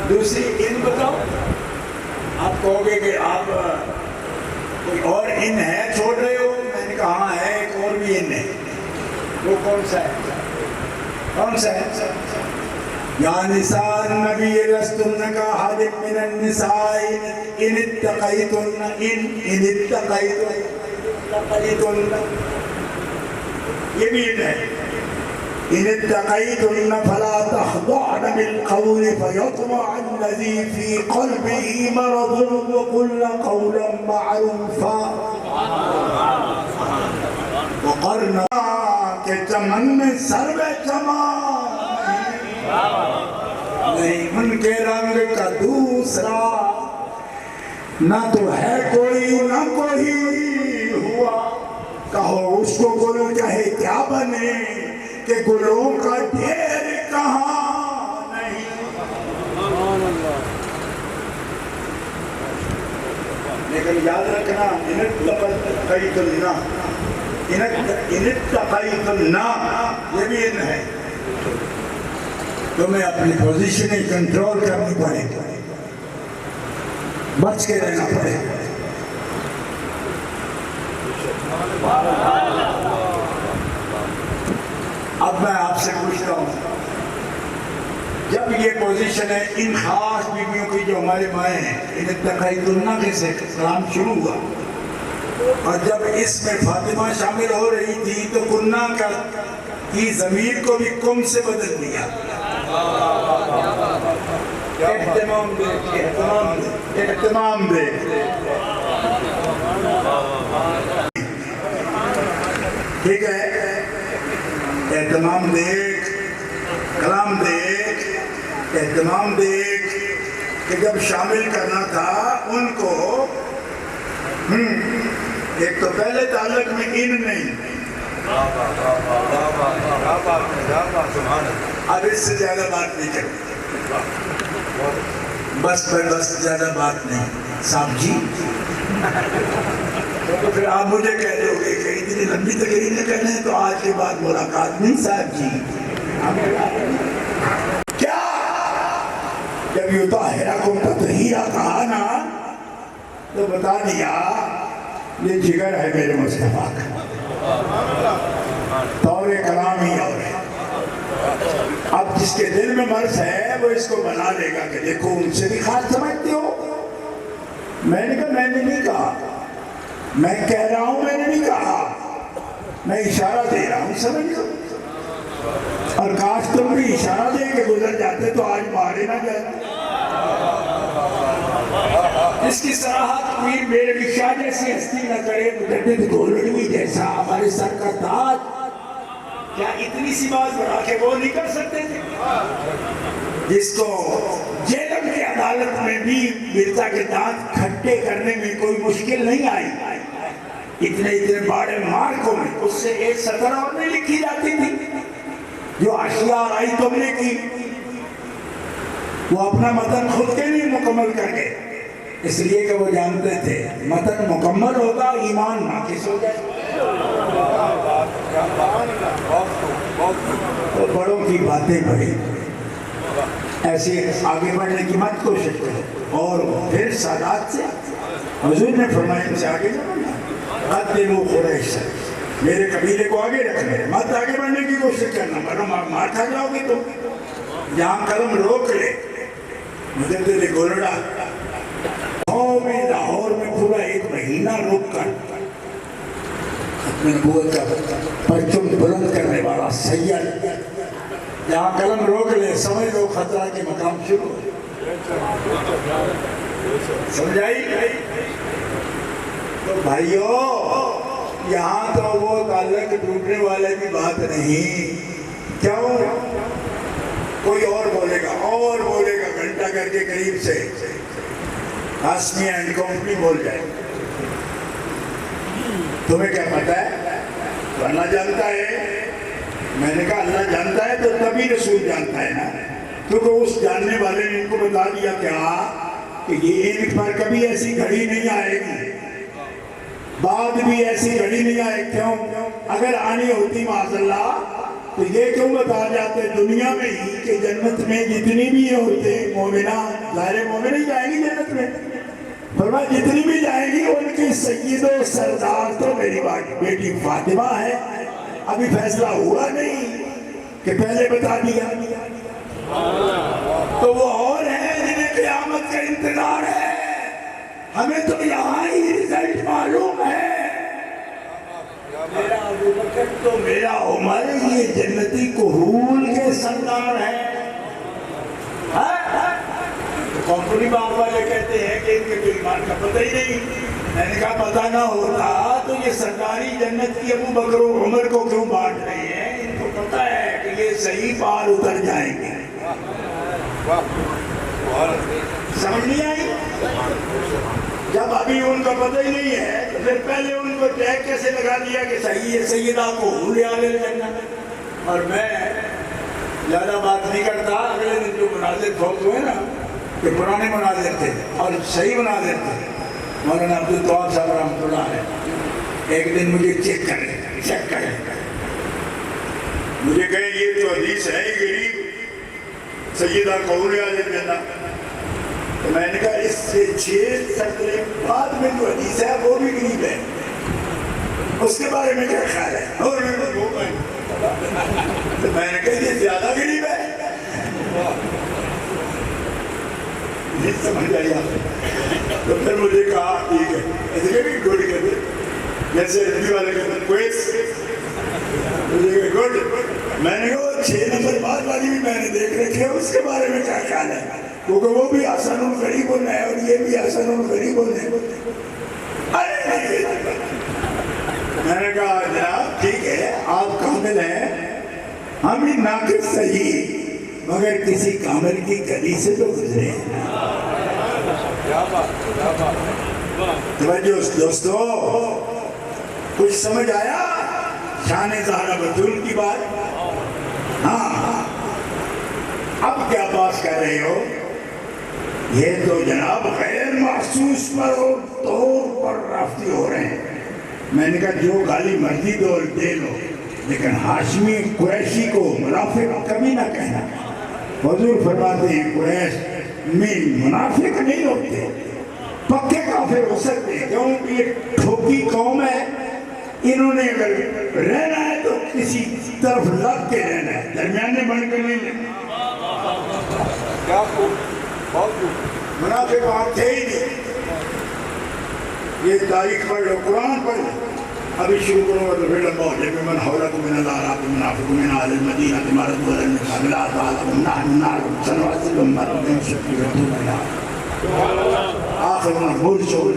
[SPEAKER 1] دوسری ان بتاؤ، آپ کہو گے کہ آپ کوئی اور ان ہے چھوڑ رہے ہو، میں نے کہا ہاں ہے، ایک اور بھی ان ہے، وہ کون سا ہے؟ یا نساء النبی لستن کاحد من النساء ان اتقیتن، یہ بھی ان ہے، ان اتقیتن فلا تخضعن بالقول فیطمع الذی فی قلبہ مرض وقلن قولا معروفا وقرن کہ چمن میں سرو چمان نہیں ان کے رنگ کا دوسرا، نہ تو ہے کوئی نہ کوئی ہوا، کہو اس کو گل کہے کیا بنے کہ گلوں کا ڈھیر کہاں نہیں۔ لیکن یاد رکھنا انتقیت النار، یہ بھی ان ہے، تمہیں اپنی پوزیشنیں کنٹرول کرنی پڑے گی، بچ کے رہنا پڑے گا۔ اب میں آپ سے پوچھتا ہوں، جب یہ پوزیشن ہے ان خاص بیویوں کی جو ہمارے مائیں ہیں، ان اتقیت النار سے کلام شروع ہوا، اور جب اس میں فاطمہ شامل ہو رہی تھی تو کنہ کی ضمیر کو بھی کم سے بدل دیا۔ اہتمام دے ٹھیک ہے، اہتمام دیکھ، کلام دیکھ، اہتمام دیکھ کہ جب شامل کرنا تھا ان کو، ایک تو پہلے تعلق میں ان نہیں، اب اس سے زیادہ بات نہیں کرتے، بس زیادہ بات نہیں صاحب جی، تو پھر آپ مجھے کہہ دو گے کہ اتنی لمبی تقریریں کرنے ہیں تو آج کے بعد ملاقات نہیں صاحب جی، کیا جب یطہرکم تطہیرا کہا نا تو بتا دیا یہ جگر ہے میرے مصطفیٰ کا، طور کلام ہی اور ہے۔ اب جس کے دل میں مرض ہے وہ اس کو بنا لے گا کہ دیکھو ان سے بھی خاص سمجھتے ہو، میں نے کہا میں نے نہیں کہا، میں کہہ رہا ہوں میں نے نہیں کہا، میں اشارہ دے رہا ہوں، سمجھ لو، اور کاش تم بھی اشارہ دے کے گزر جاتے تو آج مارے نہ جاتے۔ اس کی صراحت پیر میرے شاہ جیسی ہستی نہ کرے، مجدد گولڑوی جیسا ہمارے سر کا تاج، کیا اتنی سی بات بڑھا کے وہ نہیں کر سکتے تھے؟ جس کو جیلم کی عدالت میں بھی مرزا کے دانت کھٹے کرنے میں کوئی مشکل نہیں آئی، اتنے بڑے مارکوں میں اس سے ایک سطر اور نہیں لکھی جاتی تھی۔ جو اشیاء آئی تم نے کی، وہ اپنا متن خود کے لیے مکمل کر گئے، اس لیے کہ وہ جانتے تھے متن مکمل ہوگا ایمان ناقص ہو جائے۔ تو بڑوں کی باتیں بڑی، ایسے آگے بڑھنے کی مت کوشش کرو۔ اور پھر سادات سے حضور نے فرمایا ان سے آگے جانا، قدموا قریش، میرے قبیلے کو آگے رکھنا، مت آگے بڑھنے کی کوشش کرنا، ورنہ مار کھا جاؤ گے تم۔ جہاں قدم روک لے مجدد گولڑا لاہور میں پورا 1 مہینہ رک کر ختم نبوت کا پرچم بلند کرنے والا سید، جہاں قلم روک لے سمجھ لو خطرہ کے مقام شروع ہو۔ سمجھائی؟ تو بھائیو، یہاں تو وہ تعلق ٹوٹنے والے کی بات نہیں، کیوں؟ کوئی اور بولے گا گھنٹہ کر کے قریب سے ہاشمی اینڈ کمپنی بول جائے، تمہیں کیا پتا ہے؟ تو اللہ جانتا ہے۔ میں نے کہا اللہ جانتا ہے تو تبھی رسول جانتا ہے نا، کیونکہ اس جاننے والے نے ان کو بتا دیا کیا کہ یہ ان پر کبھی ایسی گھڑی نہیں آئے گی، بعد بھی ایسی گھڑی نہیں آئے۔ کیوں؟ اگر آنی ہوتی معاذ اللہ تو یہ کیوں بتا جاتے دنیا میں ہی کہ جنت میں جتنی بھی عورتیں مومنہ، ظاہر مومن ہی جائیں گی جنت میں، فرمایا جتنی بھی جائیں گی ان کی سید و سردار تو میری بیٹی فاطمہ ہے۔ ابھی فیصلہ ہوا نہیں کہ پہلے بتا دیا، تو وہ اور ہیں جنہیں قیامت کا انتظار ہے، ہمیں تو یہاں ہی رزلٹ معلوم ہے۔ میرا ابو بکر تو میرا عمر یہ جنتی کہول کے سردار ہے۔ کمپنی باغ والے کہتے ہیں کہ ان کے تو ایمان کا پتہ ہی نہیں۔ میں نے کہا پتہ نہ ہوتا تو یہ سرکاری جنت کی ابو بکر و عمر کو کیوں بانٹ رہے ہیں؟ ان کو پتہ ہے کہ یہ صحیح پار اتر جائیں گے۔ سمجھ نہیں آئی؟ جب ابھی ان کا پتہ ہی نہیں ہے تو پھر پہلے ان کو ٹیگ کیسے لگا دیا کہ صحیح ہے سیدہ کو حول عالم جنت۔ اور میں زیادہ بات نہیں کرتا، اگلے دن جو مناظر فوت ہوئے نا، کہ پرانے مناظر تھے اور صحیح مناظر تھے، مولانا عبدالطواب صاحب رحمۃ اللہ علیہ ایک دن مجھے چیک کریں، مجھے کہیں یہ تو حدیث ہے ہی غریب، سیدہ کو حول عالم جنت۔ تو میں نے کہا اس سے 6 سطریں بعد میں جو حدیث ہے وہ بھی غریب ہے، اس کے بارے میں کیا خیال ہے؟ اور تو میں نے کہا یہ زیادہ غریب ہے، نہیں سمجھ آئی آپ؟ تو پھر مجھے کہا ٹھیک ہے، ایسے کہ بھی گوڑ کہتے جیسے ربی والے کہتے ہیں کوئس، مجھے کہا گوڑ۔ میں نے کہا وہ 6 نمبر بعد والی بھی میں نے دیکھ رکھے، اس کے بارے میں کیا خیال ہے؟ کیونکہ وہ بھی حسن الغریب ہے اور یہ بھی حسن الغریب ہے۔ میں نے کہا جناب ٹھیک ہے آپ کامل ہیں، ہم بھی ناقص صحیح، مگر کسی کامل کی گلی سے تو گزرے ہیں۔ توجہ دوستو، کچھ سمجھ آیا شان زہرا بتول کی بات؟ ہاں، اب کیا بات کر رہے ہو؟ یہ تو جناب غیر محسوس پر اور طور پر رافتی ہو رہے ہیں۔ میں نے کہا جو گالی مرضی دو دے لو، لیکن ہاشمی قریشی کو منافق کبھی نہ کہنا۔ حضور فرماتے ہیں قریش میں منافق نہیں ہوتے، پکے کافر ہو سکتے ہیں، کیونکہ یہ ٹھوکی قوم ہے، انہوں نے اگر رہنا ہے تو کسی طرف لگ کے رہنا ہے، درمیانے بن کے نہیں رہنا۔ منافق وہاں تھے ہی نہیں، یہ تاریخ پڑھ لو، قرآن پڑھ لو، ابھی شروع کروں گا تو پھر لمبا ہو جائے. من حولکم من الاعراب المنافقون من اہل المدینہ مردوا علی النفاق لا تعلمهم نحن نعلمهم سنعذبهم مرتين ثم يردون الى آخرون مرجعون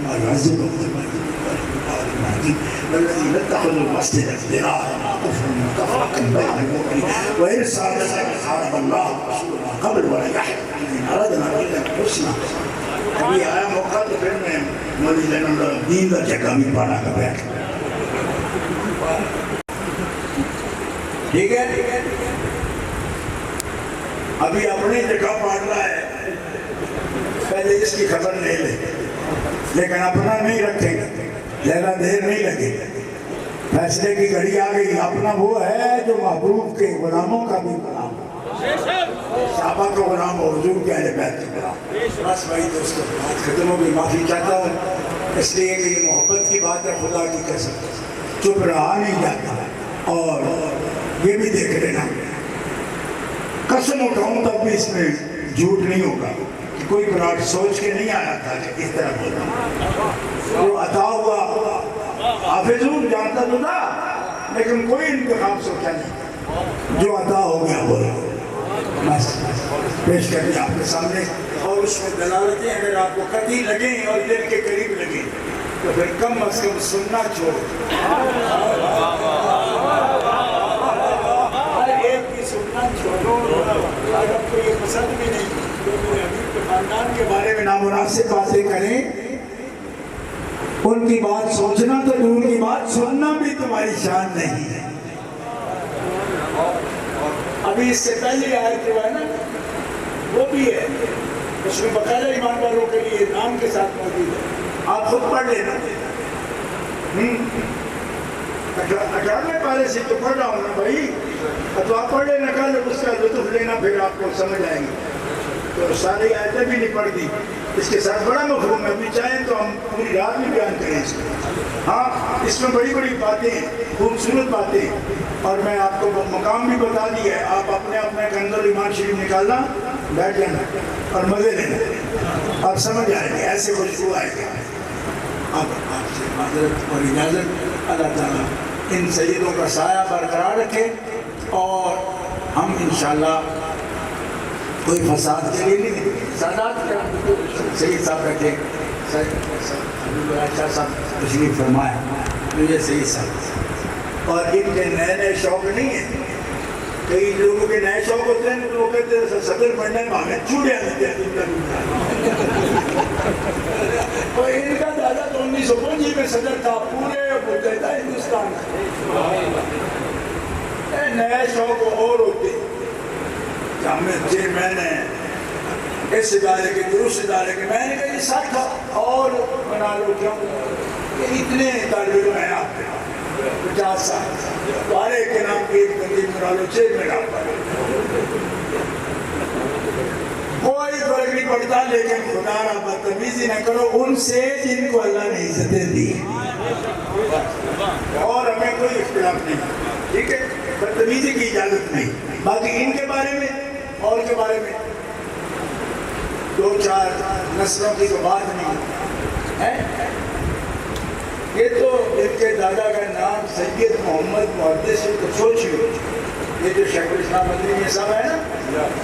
[SPEAKER 1] ما يعذبهم والذين اتخذوا المسجد ضرارا وكفرا بين المؤمنين وإرصادا حارب الله ورسوله قبل ولا يحل إن أردنا إلا الحسنى. ابھی آیا موقع تو پھر میں مولوی زین اللہ الدین کا جگہ بھی پڑھا کر بیٹھ. ٹھیک ہے ابھی اپنی جگہ پڑھ رہا ہے, پہلے اس کی خبر لے لے, لیکن اپنا نہیں رکھیں گے, زیادہ دیر نہیں لگے. فیصلے کی گھڑی آ گئی. اپنا وہ ہے جو محبوب کے غلاموں کا بھی غلام, صحابہ کا غلام اور حضور کے اہل بیت کے غلام. بس بھائی دوستو بات ختم ہو گئی. معافی چاہتا ہوں اس لیے کہ یہ محبت کی بات ہے, خدا کی قسم چپ رہا نہیں جاتا. اور یہ بھی دیکھ لینا, قسم اٹھاؤں تب بھی اس میں جھوٹ نہیں ہوگا کہ کوئی قرآن سوچ کے نہیں آیا تھا کہ اس طرح بولنا. وہ عطا ہوا حافظ جانتا تو تھا, لیکن کوئی انتخاب سوچا نہیں, جو عطا ہو گیا بولا. بس پیش کر دیا آپ کے سامنے. اور اس میں دلالتیں اگر آپ کو قطعی لگیں اور دل کے قریب لگیں تو پھر کم از کم سننا چھوڑ. ہر ایک کی سننا چھوڑو. اگر آپ کو یہ پسند بھی نہیں تو حبیب کے خاندان کے بارے میں نامناسب باتیں کریں, ان کی بات سوچنا تو دور کی بات سننا بھی تمہاری شان نہیں ہے. ابھی اس سے پہلے آیت جو ہے نا وہ بھی ہے, اس میں بقایا ایمان والوں کے لیے نام کے ساتھ موجود ہے. آپ خود پڑھ لینا. 18ویں پارے سے تو پڑھ رہا ہوں نا بھائی, تو آپ پڑھ لینا کل, اس کا لطف لینا, پھر آپ کو سمجھ آئیں گے. تو ساری آیتیں بھی نہیں پڑھ دی, اس کے ساتھ بڑا مفہوم ہے. ابھی چاہیں تو ہم پوری رات میں بیان کریں اس کو. ہاں اس میں بڑی بڑی باتیں, خوبصورت باتیں, اور میں آپ کو مقام بھی بتا دی ہے. آپ اپنے اپنے کنز ایمان شریف نکالنا, بیٹھ جانا اور مزے لینا اور سمجھ آئے گے, ایسے خوشبو آئے گا. اب آپ سے معذرت اور اجازت. اللہ تعالیٰ ان سیدوں کا سایہ برقرار رکھے, اور ہم انشاءاللہ کوئی فساد کے لیے نہیں, سادات کے سید صاحب رکھے, شاہ صاحب تشریف فرمایا, مجھے سید صاحب. اور ان کے نئے نئے شوق نہیں ہیں. کئی لوگوں کے نئے شوق ہوتے ہیں تو وہ کہتے ہیں صدر بننے میں ہمیں چوڑیاں دیتے ہیں. اور ان کا دادا تو 1925 میں صدر تھا, پورے متحدہ ہندوستان کا. نئے شوق اور ہوتے ہیں. ہمیں چیئرمین ہے اس ادارے کے, درست ادارے کے, میں نے کہا یہ 60 اور بنا لو. کیوں کہ اتنے طالب علم ہیں آپ کے 50 سال, بارے کے نام کی ایک تنظیم بنا لو, چیئرمین آپ کا. کوئی فرق نہیں پڑتا, لیکن خدا را بدتمیزی نہ کرو ان سے جن کو اللہ نے عزتیں دی. اور ہمیں کوئی اختلاف نہیں, ٹھیک ہے, بدتمیزی کی اجازت نہیں. باقی ان کے بارے میں اور کے بارے میں 2-4 نسلوں کی تو بات نہیں ہے. یہ تو ان کے دادا کا نام سید محمد محدث ہے, تو سوچیے یہ جو شیخ الاسلام مدنی میں صاحب ہے نا,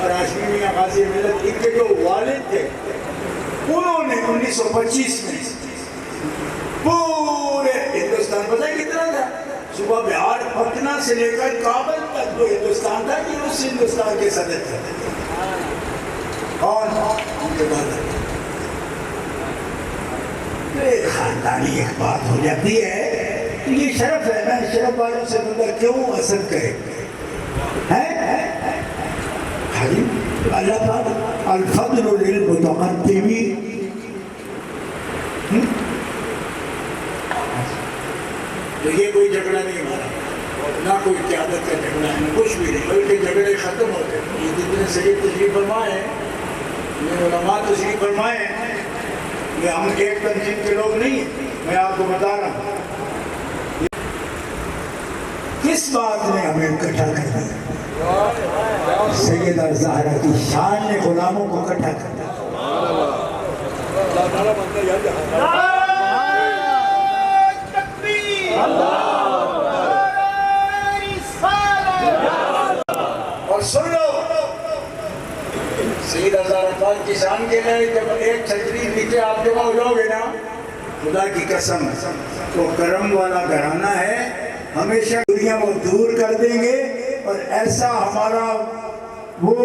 [SPEAKER 1] اور ہاشمی میاں غازی ملت, ان کے جو والد تھے انہوں نے 1925 میں پورے ہندوستان, پتہ ہے کتنا تھا, صبح بہار پٹنہ سے لے کر کابل تک جو ہندوستان تھا, کہ اس ہندوستان کے صدر تھے. اور ان کے بعد ایک خاندانی ایک بات ہو جاتی ہے, یہ شرف ہے نا, شرف والوں سے بندہ کیوں اثر کرے. اللہ پاک الفضل للمتقدمین, تو یہ کوئی جھگڑا نہیں ہمارا, نہ کوئی قیادت کا جھگڑا ہے, نہ کچھ بھی نہیں, بلکہ جھگڑے ختم ہوتے ہیں. یہ جتنے سید تشریف فرمائے ہیں, یہ علماء تشریف فرمائے ہیں, یہ ہم ایک تنظیم کے لوگ نہیں ہیں. میں آپ کو بتا رہا ہوں کس بات نے ہمیں اکٹھا کر دیا. سیدہ زہرا کی شان نے غلاموں کو اکٹھا کر دیا. اور کسان کے لیے جب ایک چھتری نیچے آپ جمع ہو جاؤ گے نا، خدا کی قسم تو کرم والا گھرانہ ہے، ہمیشہ دنیا کو دور کر دیں گے، اور ایسا ہمارا وہ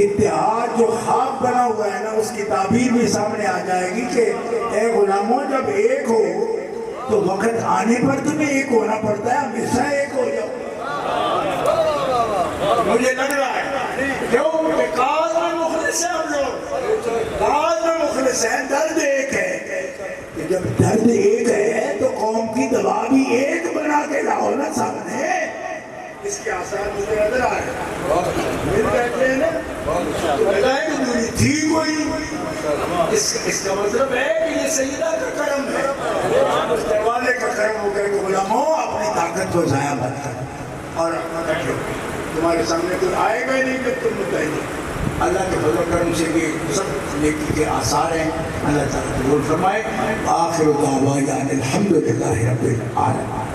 [SPEAKER 1] اتحاد جو خواب بنا ہوا ہے نا، اس کی تعبیر بھی سامنے آ جائے گی کہ اے غلاموں جب ایک ہو تو وقت آنے پر تمہیں ایک ہونا پڑتا ہے، ہمیشہ ایک ہو جاؤ۔ مجھے لگ رہا ہے کیوں کہ کاز میں مخلص ہیں ہم لوگ، کاز میں مخلص ہیں، درد ایک ہے، کہ جب درد ایک ہے تو قوم کی دوا بھی ایک بنا کے لاؤ نا سامنے۔ اس کے آثار مجھے نظر آ رہے ہیں، مل بیٹھے ہیں نا تو بتائیں کہ دوری تھی کوئی، اس کا مطلب ہے کہ یہ سیدہ کا کرم ہے، اس دروازے کا کرم ہو گئے کہ غلاموں اپنی طاقت کو ضائع مت کرو اور اپنا رکھو، تمہارے سامنے کوئی آئے گا ہی نہیں کہ تم متحد۔ اللہ کے فضل و کرم سے یہ سب نیکی کے آثار ہیں، اللہ تعالیٰ قبول فرمائے۔ آخر دعوانا الحمدللہ رب العالمین۔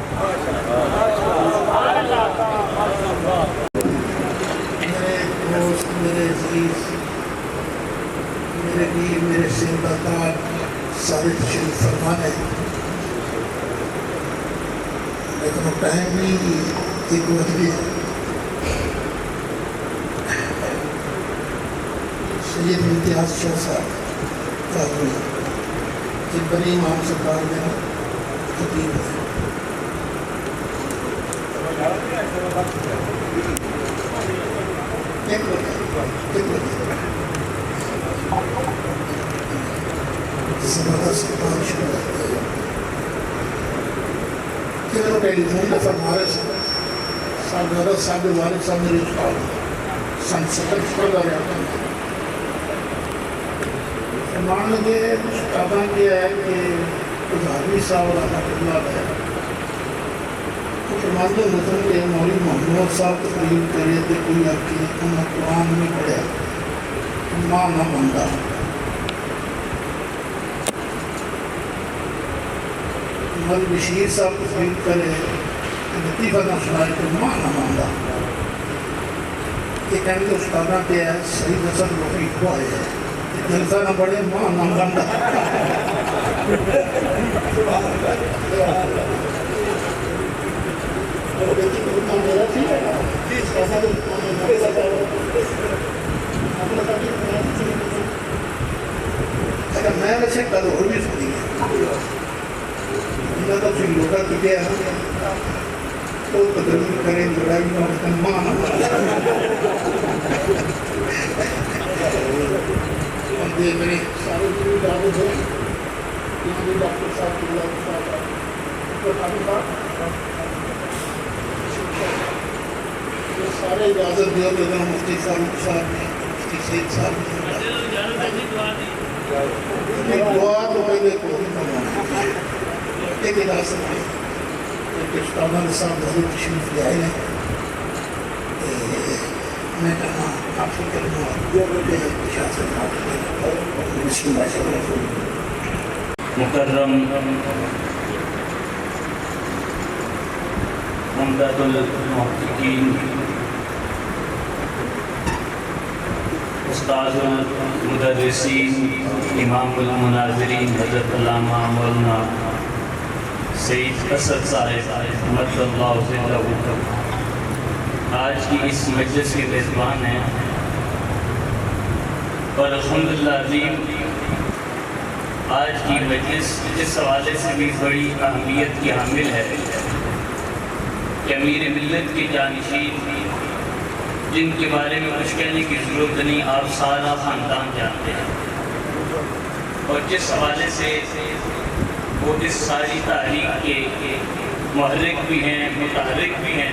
[SPEAKER 4] میرے دوست، میرے عزیز، میرے لیے میرے سیندکار سارے تشریف فرما ہے، لیکن وہ ٹائم بھی ایک بج گیا۔ سید امتیاز شاہ صاحب قادری ایک بڑی امام سرکار میں خطیب ہے، ٹیلی فون دفعہ ہمارے صاحب صاحب والد صاحب میرے استاد سن 70 پڑھا رہا تھا، فرمان لگے استادہ کیا ہے کہ ادھاروی صاحب رحمۃ اللہ ہے، فرمان دے مطلب کہ مولوی محمد صاحب تقریر کرے تھے، کوئی آپ کی انہوں قرآن نہیں پڑھا، ماں نہ بندہ مول بشیر صاحب تقریر کرے لطیفہ نہ سنائے تو ماں نہ بندہ۔ یہ کہنے کے استادہ کیا ہے صحیح نصر رفیق کو آئے ہیں، جلسہ نہ پڑھے ماں نہ بندہ۔ میں ویسے کل ہو بھی سنی ہے، انہوں تو پھر لوگا تو کیا ہے تو تدرمی کریں لڑائی میں وقتاً ماں نہ اور دے میرے سارے جو دعوت ہے یہ ڈاکٹر صاحب کی اللہ سارے اجازت دیو کہ مفتی فاروق صاحب نے، مفتی سید صاحب نے دعا تو پہلے کوئی فرمانا ایک اجازت ہے کہ استادہ صاحب حضور تشریف لے آئے ہیں، میں کہنا آپ سے کلمہ جو بلے اشاعت اور مسلم باشد
[SPEAKER 5] مکرم عمدۃ المحققین استاد المدرسین امام المناظرین حضرت علامہ مولانا سید اسد صاحب مد اللہ ذلہ، آج کی اس مجلس کے میزبان ہیں اور الحمدللہ عظیم آج کی مجلس اس حوالے سے بھی بڑی اہمیت کی حامل ہے کہ امیر ملت کے جانشین جن کے بارے میں کچھ کہنے کی ضرورت نہیں، آپ سارا خاندان جانتے ہیں، اور جس حوالے سے وہ اس ساری تاریخ کے محرک بھی ہیں، متحرک بھی ہیں،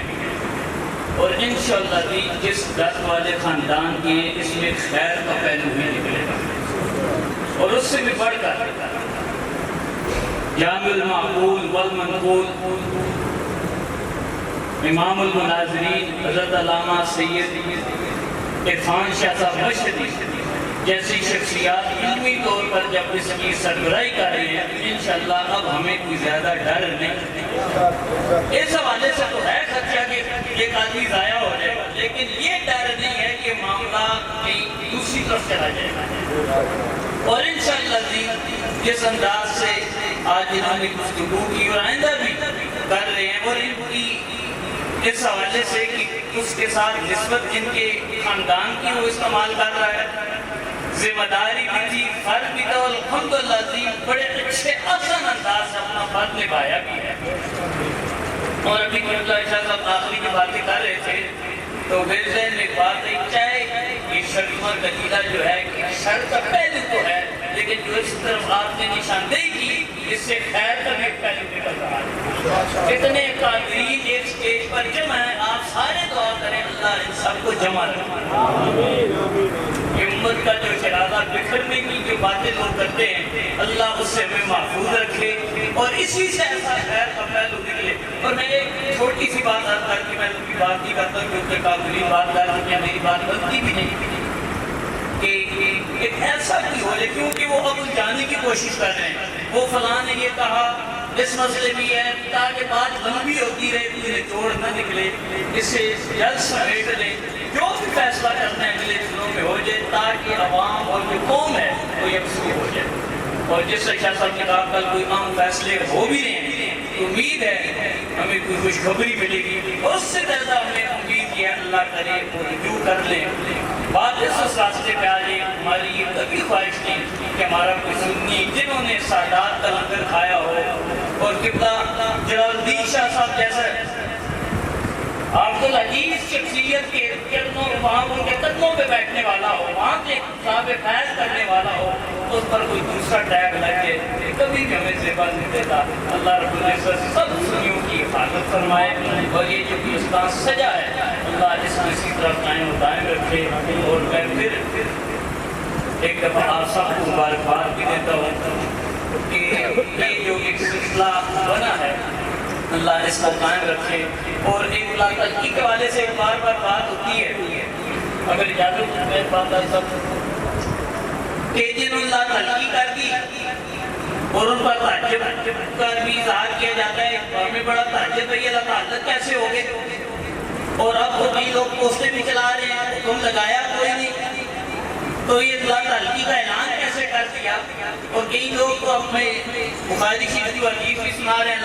[SPEAKER 5] اور انشاءاللہ بھی جس دس والے خاندان کے اس میں خیر کا پہلو بھی نکلے گا، اور اس سے بھی بڑھ کر جامع المعقول والمنقول امام المناظرین حضرت علامہ سید عرفان شاہ صاحب مشہدی جیسی شخصیات علمی طور پر جب اس کی سربراہی کر رہی ہیں، انشاءاللہ اب ہمیں کوئی زیادہ ڈر نہیں۔ اس حوالے سے تو ہے خدشہ کہ ایک آدمی ضائع ہو جائے، لیکن یہ ڈر نہیں ہے کہ معاملہ کہیں دوسری طرف چلا جائے گا. اور انشاءاللہ جس انداز سے آج انہوں نے گفتگو کی اور آئندہ بھی کر رہے ہیں، اور ان کی اس حوالے سے کہ اس کے ساتھ نسبت ان کے خاندان کی وہ استعمال کر رہا ہے، ذمہ داری بھی تھی، فرض بھی تھا، اور الحمدللہ بڑے اچھے آسان انداز سے اپنا فرض نبھایا بھی ہے. اور ابھی قبلہ شاہ صاحب آخری کی باتیں کر رہے تھے تو میرے ذہن میں ایک بات ہے، چاہے یہ شرما قتیلہ جو ہے شر کا پہلو تو ہے، لیکن جو اس طرف آپ نے نشاندہی کی اس سے خیر کا بھی ایک پہلو نکل رہا ہے. اتنے قادرین ایک سٹیج پر جمع ہیں، آپ سارے دعا کریں اللہ ان سب کو جمع رکھے. امت کا جو شرارہ بکھرنے کی جو باتیں لوگ کرتے ہیں اللہ اس سے ہمیں محفوظ رکھے اور اسی سے ایسا خیر کا پہلو نکلے. اور میں ایک چھوٹی سی بات کر کے میں ان کی بات نہیں کرتا کیونکہ قابلین بات کر کے میری بات غلطی بھی نہیں کہ ایک ایسا بھی ہو، کیونکہ وہ اب جانے کی کوشش کر رہے ہیں. وہ فلاں نے یہ کہا اس مسئلے بھی ہے تاکہ بات لمبی ہوتی رہے، پورے توڑ نہ نکلے، اسے جلد سمیٹ لیں. جو بھی فیصلہ کرنا ہے اگلے دنوں میں ہو جائے تاکہ عوام اور جو قوم ہے وہ یکسو ہو جائے. اور جس سے شاہ صاحب نے کہا کل کوئی عام فیصلے ہو بھی رہے ہیں تو امید ہے ہمیں کوئی خوشخبری ملے گی. اس سے زیادہ ہمیں امید یہ اللہ کرے وہ رجوع کر لیں. بات اس راستے پہ آ جائے. ہماری یہ کبھی خواہش نہیں کہ ہمارا کوئی سنی جنہوں نے سادات کا لنگر کھایا ہو اور قبلہ جلال الدین شاہ صاحب جیسا عبدالعزیز شخصیت کے قدموں وہاں ان کے قدموں پہ بیٹھنے والا ہو، وہاں کے صاحب فیض کرنے والا ہو، اس پر کوئی دوسرا ٹیگ لگے کبھی بھی ہمیں زیبا نہیں دیتا. اللہ رب العزت سب سنیوں کی حفاظت فرمائے اور یہ جو ہندوستان سجا ہے اللہ اس کو اسی طرح قائم و دائم رکھے. اور میں پھر ایک دفعہ آپ سب کو مبارکباد بھی دیتا ہوں کہ یہ جو ایک سلسلہ بنا ہے اللہ اس کو قائم رکھے. اور ایک اللہ تلقی کے والے سے بار بار بات ہوتی ہے اگر اجازت میں بات سب کہ جنہوں اللہ تلقی کر دی اور ان پر تعجب کا بھی اظہار کیا جاتا ہے، ہمیں بڑا تعجب ہے یہ اللہ تعالیٰ کیسے ہو گئے. اور اب کئی لوگ پوسٹیں بھی چلا رہے ہیں تم لگایا کوئی نہیں تو یہ اللہ تلقی کا اعلان کیسے کر دیا. اور کئی لوگ تو اپنے بخاری شریف کی حدیث بھی سنا رہے ہیں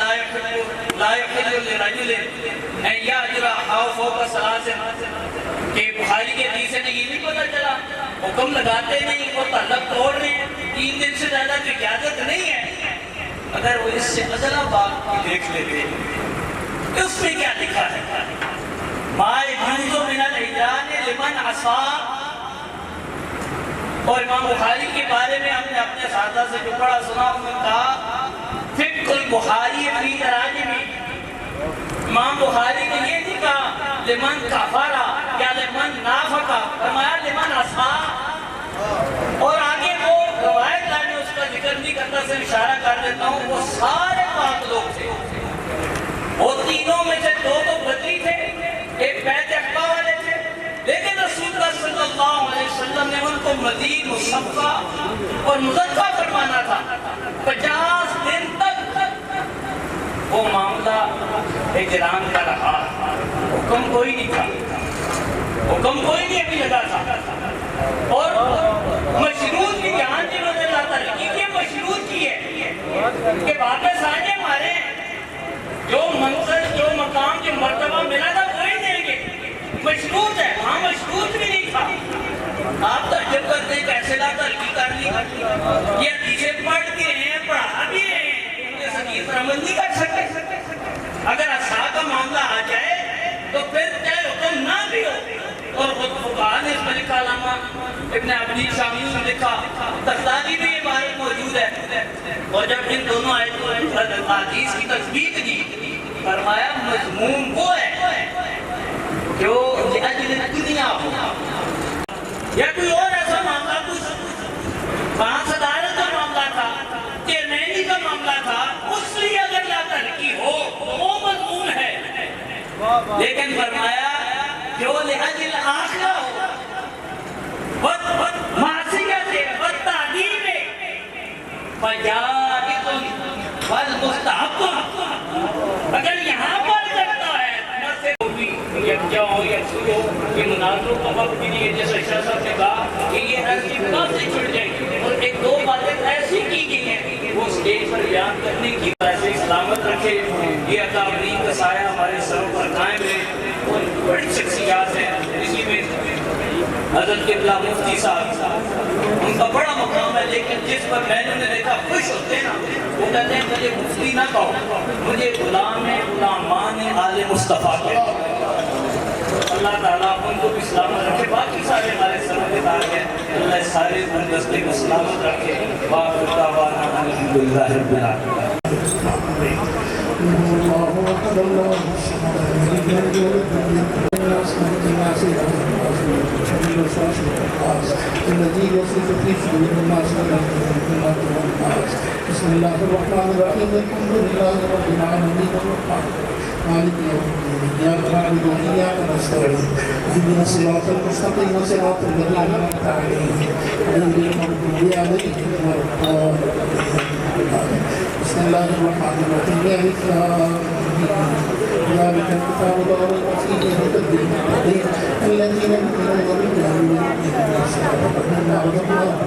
[SPEAKER 5] لا یحل لرجل ان یہجر اخاہ فوق ثلاث کہ بخاری کی حدیث سے یہ نہیں پتہ چلا حکم لگاتے نہیں اور تعلق توڑ رہے ہیں 3 دن سے زیادہ کی اجازت نہیں ہے. اگر وہ اس سے ازلا بات دیکھ لیتے اس میں کیا لکھا ہے ما یجوز من الحجان لمن عصا. اور امام بخاری کے بارے میں ہم نے اپنے ساتھہ سے جو پڑھا سنا انہوں نے کہا فقہ البخاری فی تراجم. امام بخاری نے یہ نہیں کہا لمن کفرا یا لمن نافقا، فرمایا لمن عصا. اور آگے وہ روایت میں اس کا ذکر نہیں کرتا سے اشارہ کر دیتا ہوں وہ سارے پاک لوگ تھے. وہ تینوں میں سے 2 تو بدری تھے، ایک بیت عقبہ والے تھے، لیکن رسول اللہ صلی اللہ علیہ وسلم نے ان کو مزید مصفہ اور مزکہ فرمانا تھا. 50 دن تک وہ معاملہ احترام کا رہا. حکم کوئی نہیں تھا، حکم کوئی نہیں ابھی لگا تھا. اور مشروط کی جہاں جنہوں نے اللہ تعالیٰ کی مشروط کی ہے کہ واپس آنے ہمارے جو منصب جو مقام جو مرتبہ ملا تھا وہی دیں گے. مشروط ہے، وہاں مشروط بھی نہیں تھا. آپ تعجب کرتے ہیں کیسے لا تلقی کر لی. یہ حدیثیں پڑھ کے ہیں پڑھا بھی ہیں یہ حدیث پر عمل نہیں کر سکتے. اگر عصا کا معاملہ آ جائے تو پھر چاہے حکم نہ بھی ہو. اور خود فقہاء نے اس میں لکھا، علامہ ابن عبدی شامی نے لکھا، تختاری میں یہ بات موجود ہے. اور جب ان دونوں حدیث کی تصدیق کی فرمایا مضمون وہ ہے جو لأجل دنیا ہو یا کوئی اور ایسا معاملہ کچھ وہاں صدارت کا معاملہ تھا، چیئرمینی کا معاملہ تھا، اس لیے اگر لا ترقی ہو وہ مضمون ہے. لیکن فرمایا جو لأجل آخرہ ہو معصیت والتعدیل فجائز والمستحب. اگر یہاں پر کرتا ہے یا ہو یا چھوٹ ہو، یہ مناظروں کا وقت بھی نہیں ہے. جیسا شاہ صاحب نے کہا کہ یہ ایسی بات سے چھڑ جائے گی، اور ایک دو باتیں ایسی کی گئی ہیں وہ اسٹیج پر بیان کرنے کی ایسے سلامت رکھے. یہ اکابرین کا سایہ ہمارے سروں پر قائم ہے، اور بڑی شخصیات ہیں. اسی میں حضرت قبلہ مفتی صاحب، ان کا بڑا مقام ہے، لیکن جس پر میں نے دیکھا خوش ہوتے ہیں نا، وہ کہتے ہیں مجھے مفتی نہ کہو، مجھے غلامان آل مصطفیٰ کہو. اللہ تعالیٰ ان کو بھی سلامت رکھے. باقی سارے ہمارے سروں کے تاج ہیں، اللہ سارے دستے کو سلامت رکھے. وآخر دعوانا الحمدللہ رب العالمین.
[SPEAKER 4] بسم الله الرحمن الرحيم الحمد لله رب العالمين الرحمن مالك يوم الدين إياك نعبد وإياك نستعين اهدنا الصراط المستقيم صراط الذين أنعمت عليهم غير المغضوب عليهم ولا الضالين. بسم الله الرحمن الرحيم ألف لام ميم ذلك الكتاب لا ريب فيه هدى للمتقين الذين يؤمنون بالله ويقيمون الصلاة ومما رزقناهم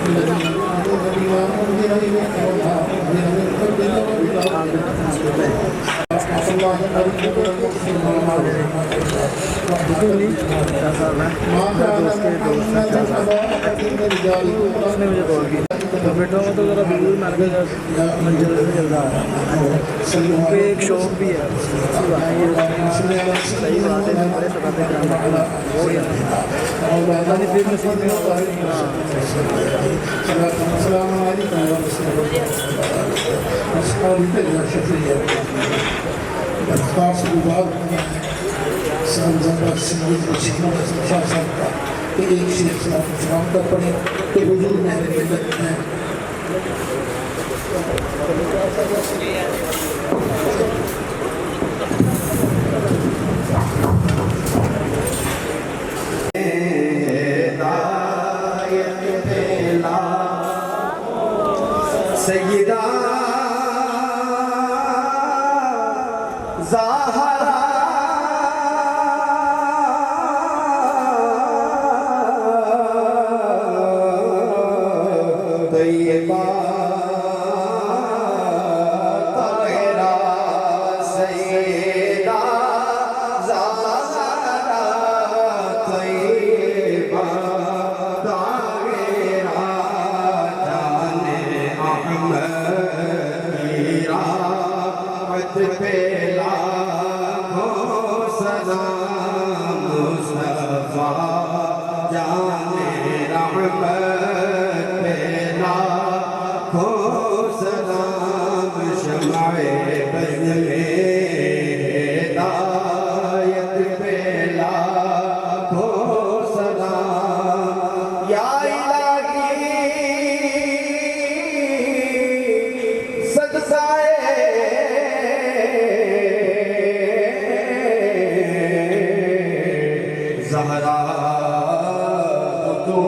[SPEAKER 4] الذين يؤمنون بما أنزل إليك وما أنزل من قبلك وبالآخرة هم يوقنون. رحمة الله عليكم والمحسنين ما كان محمد أبا أحد من رجالكم
[SPEAKER 6] بیٹھا ہوں تو ذرا بالکل مرکز منزل سے چل رہا ہے. پہ ایک شاپ بھی ہے، صحیح بات ہے. ہمارے صحابہ کرام اللہ نے پھر نصیب میں
[SPEAKER 4] السلام علیکم خاص بات شاہ صاحب کا کہ ایک شیخ صاحب کا پڑھے کہ حضور میں ملت میں
[SPEAKER 7] سیدہ زہرا طیبہ طاہرہ سیدہ زہرا طیبہ طاہرہ جان احمد پہ لاکھوں سلام مصطفیٰ جان رحمت پہ لاکھوں سلام شمع بز میں ہدایت پہ لاکھوں سلام. یا الہی صدقہ زہرا تو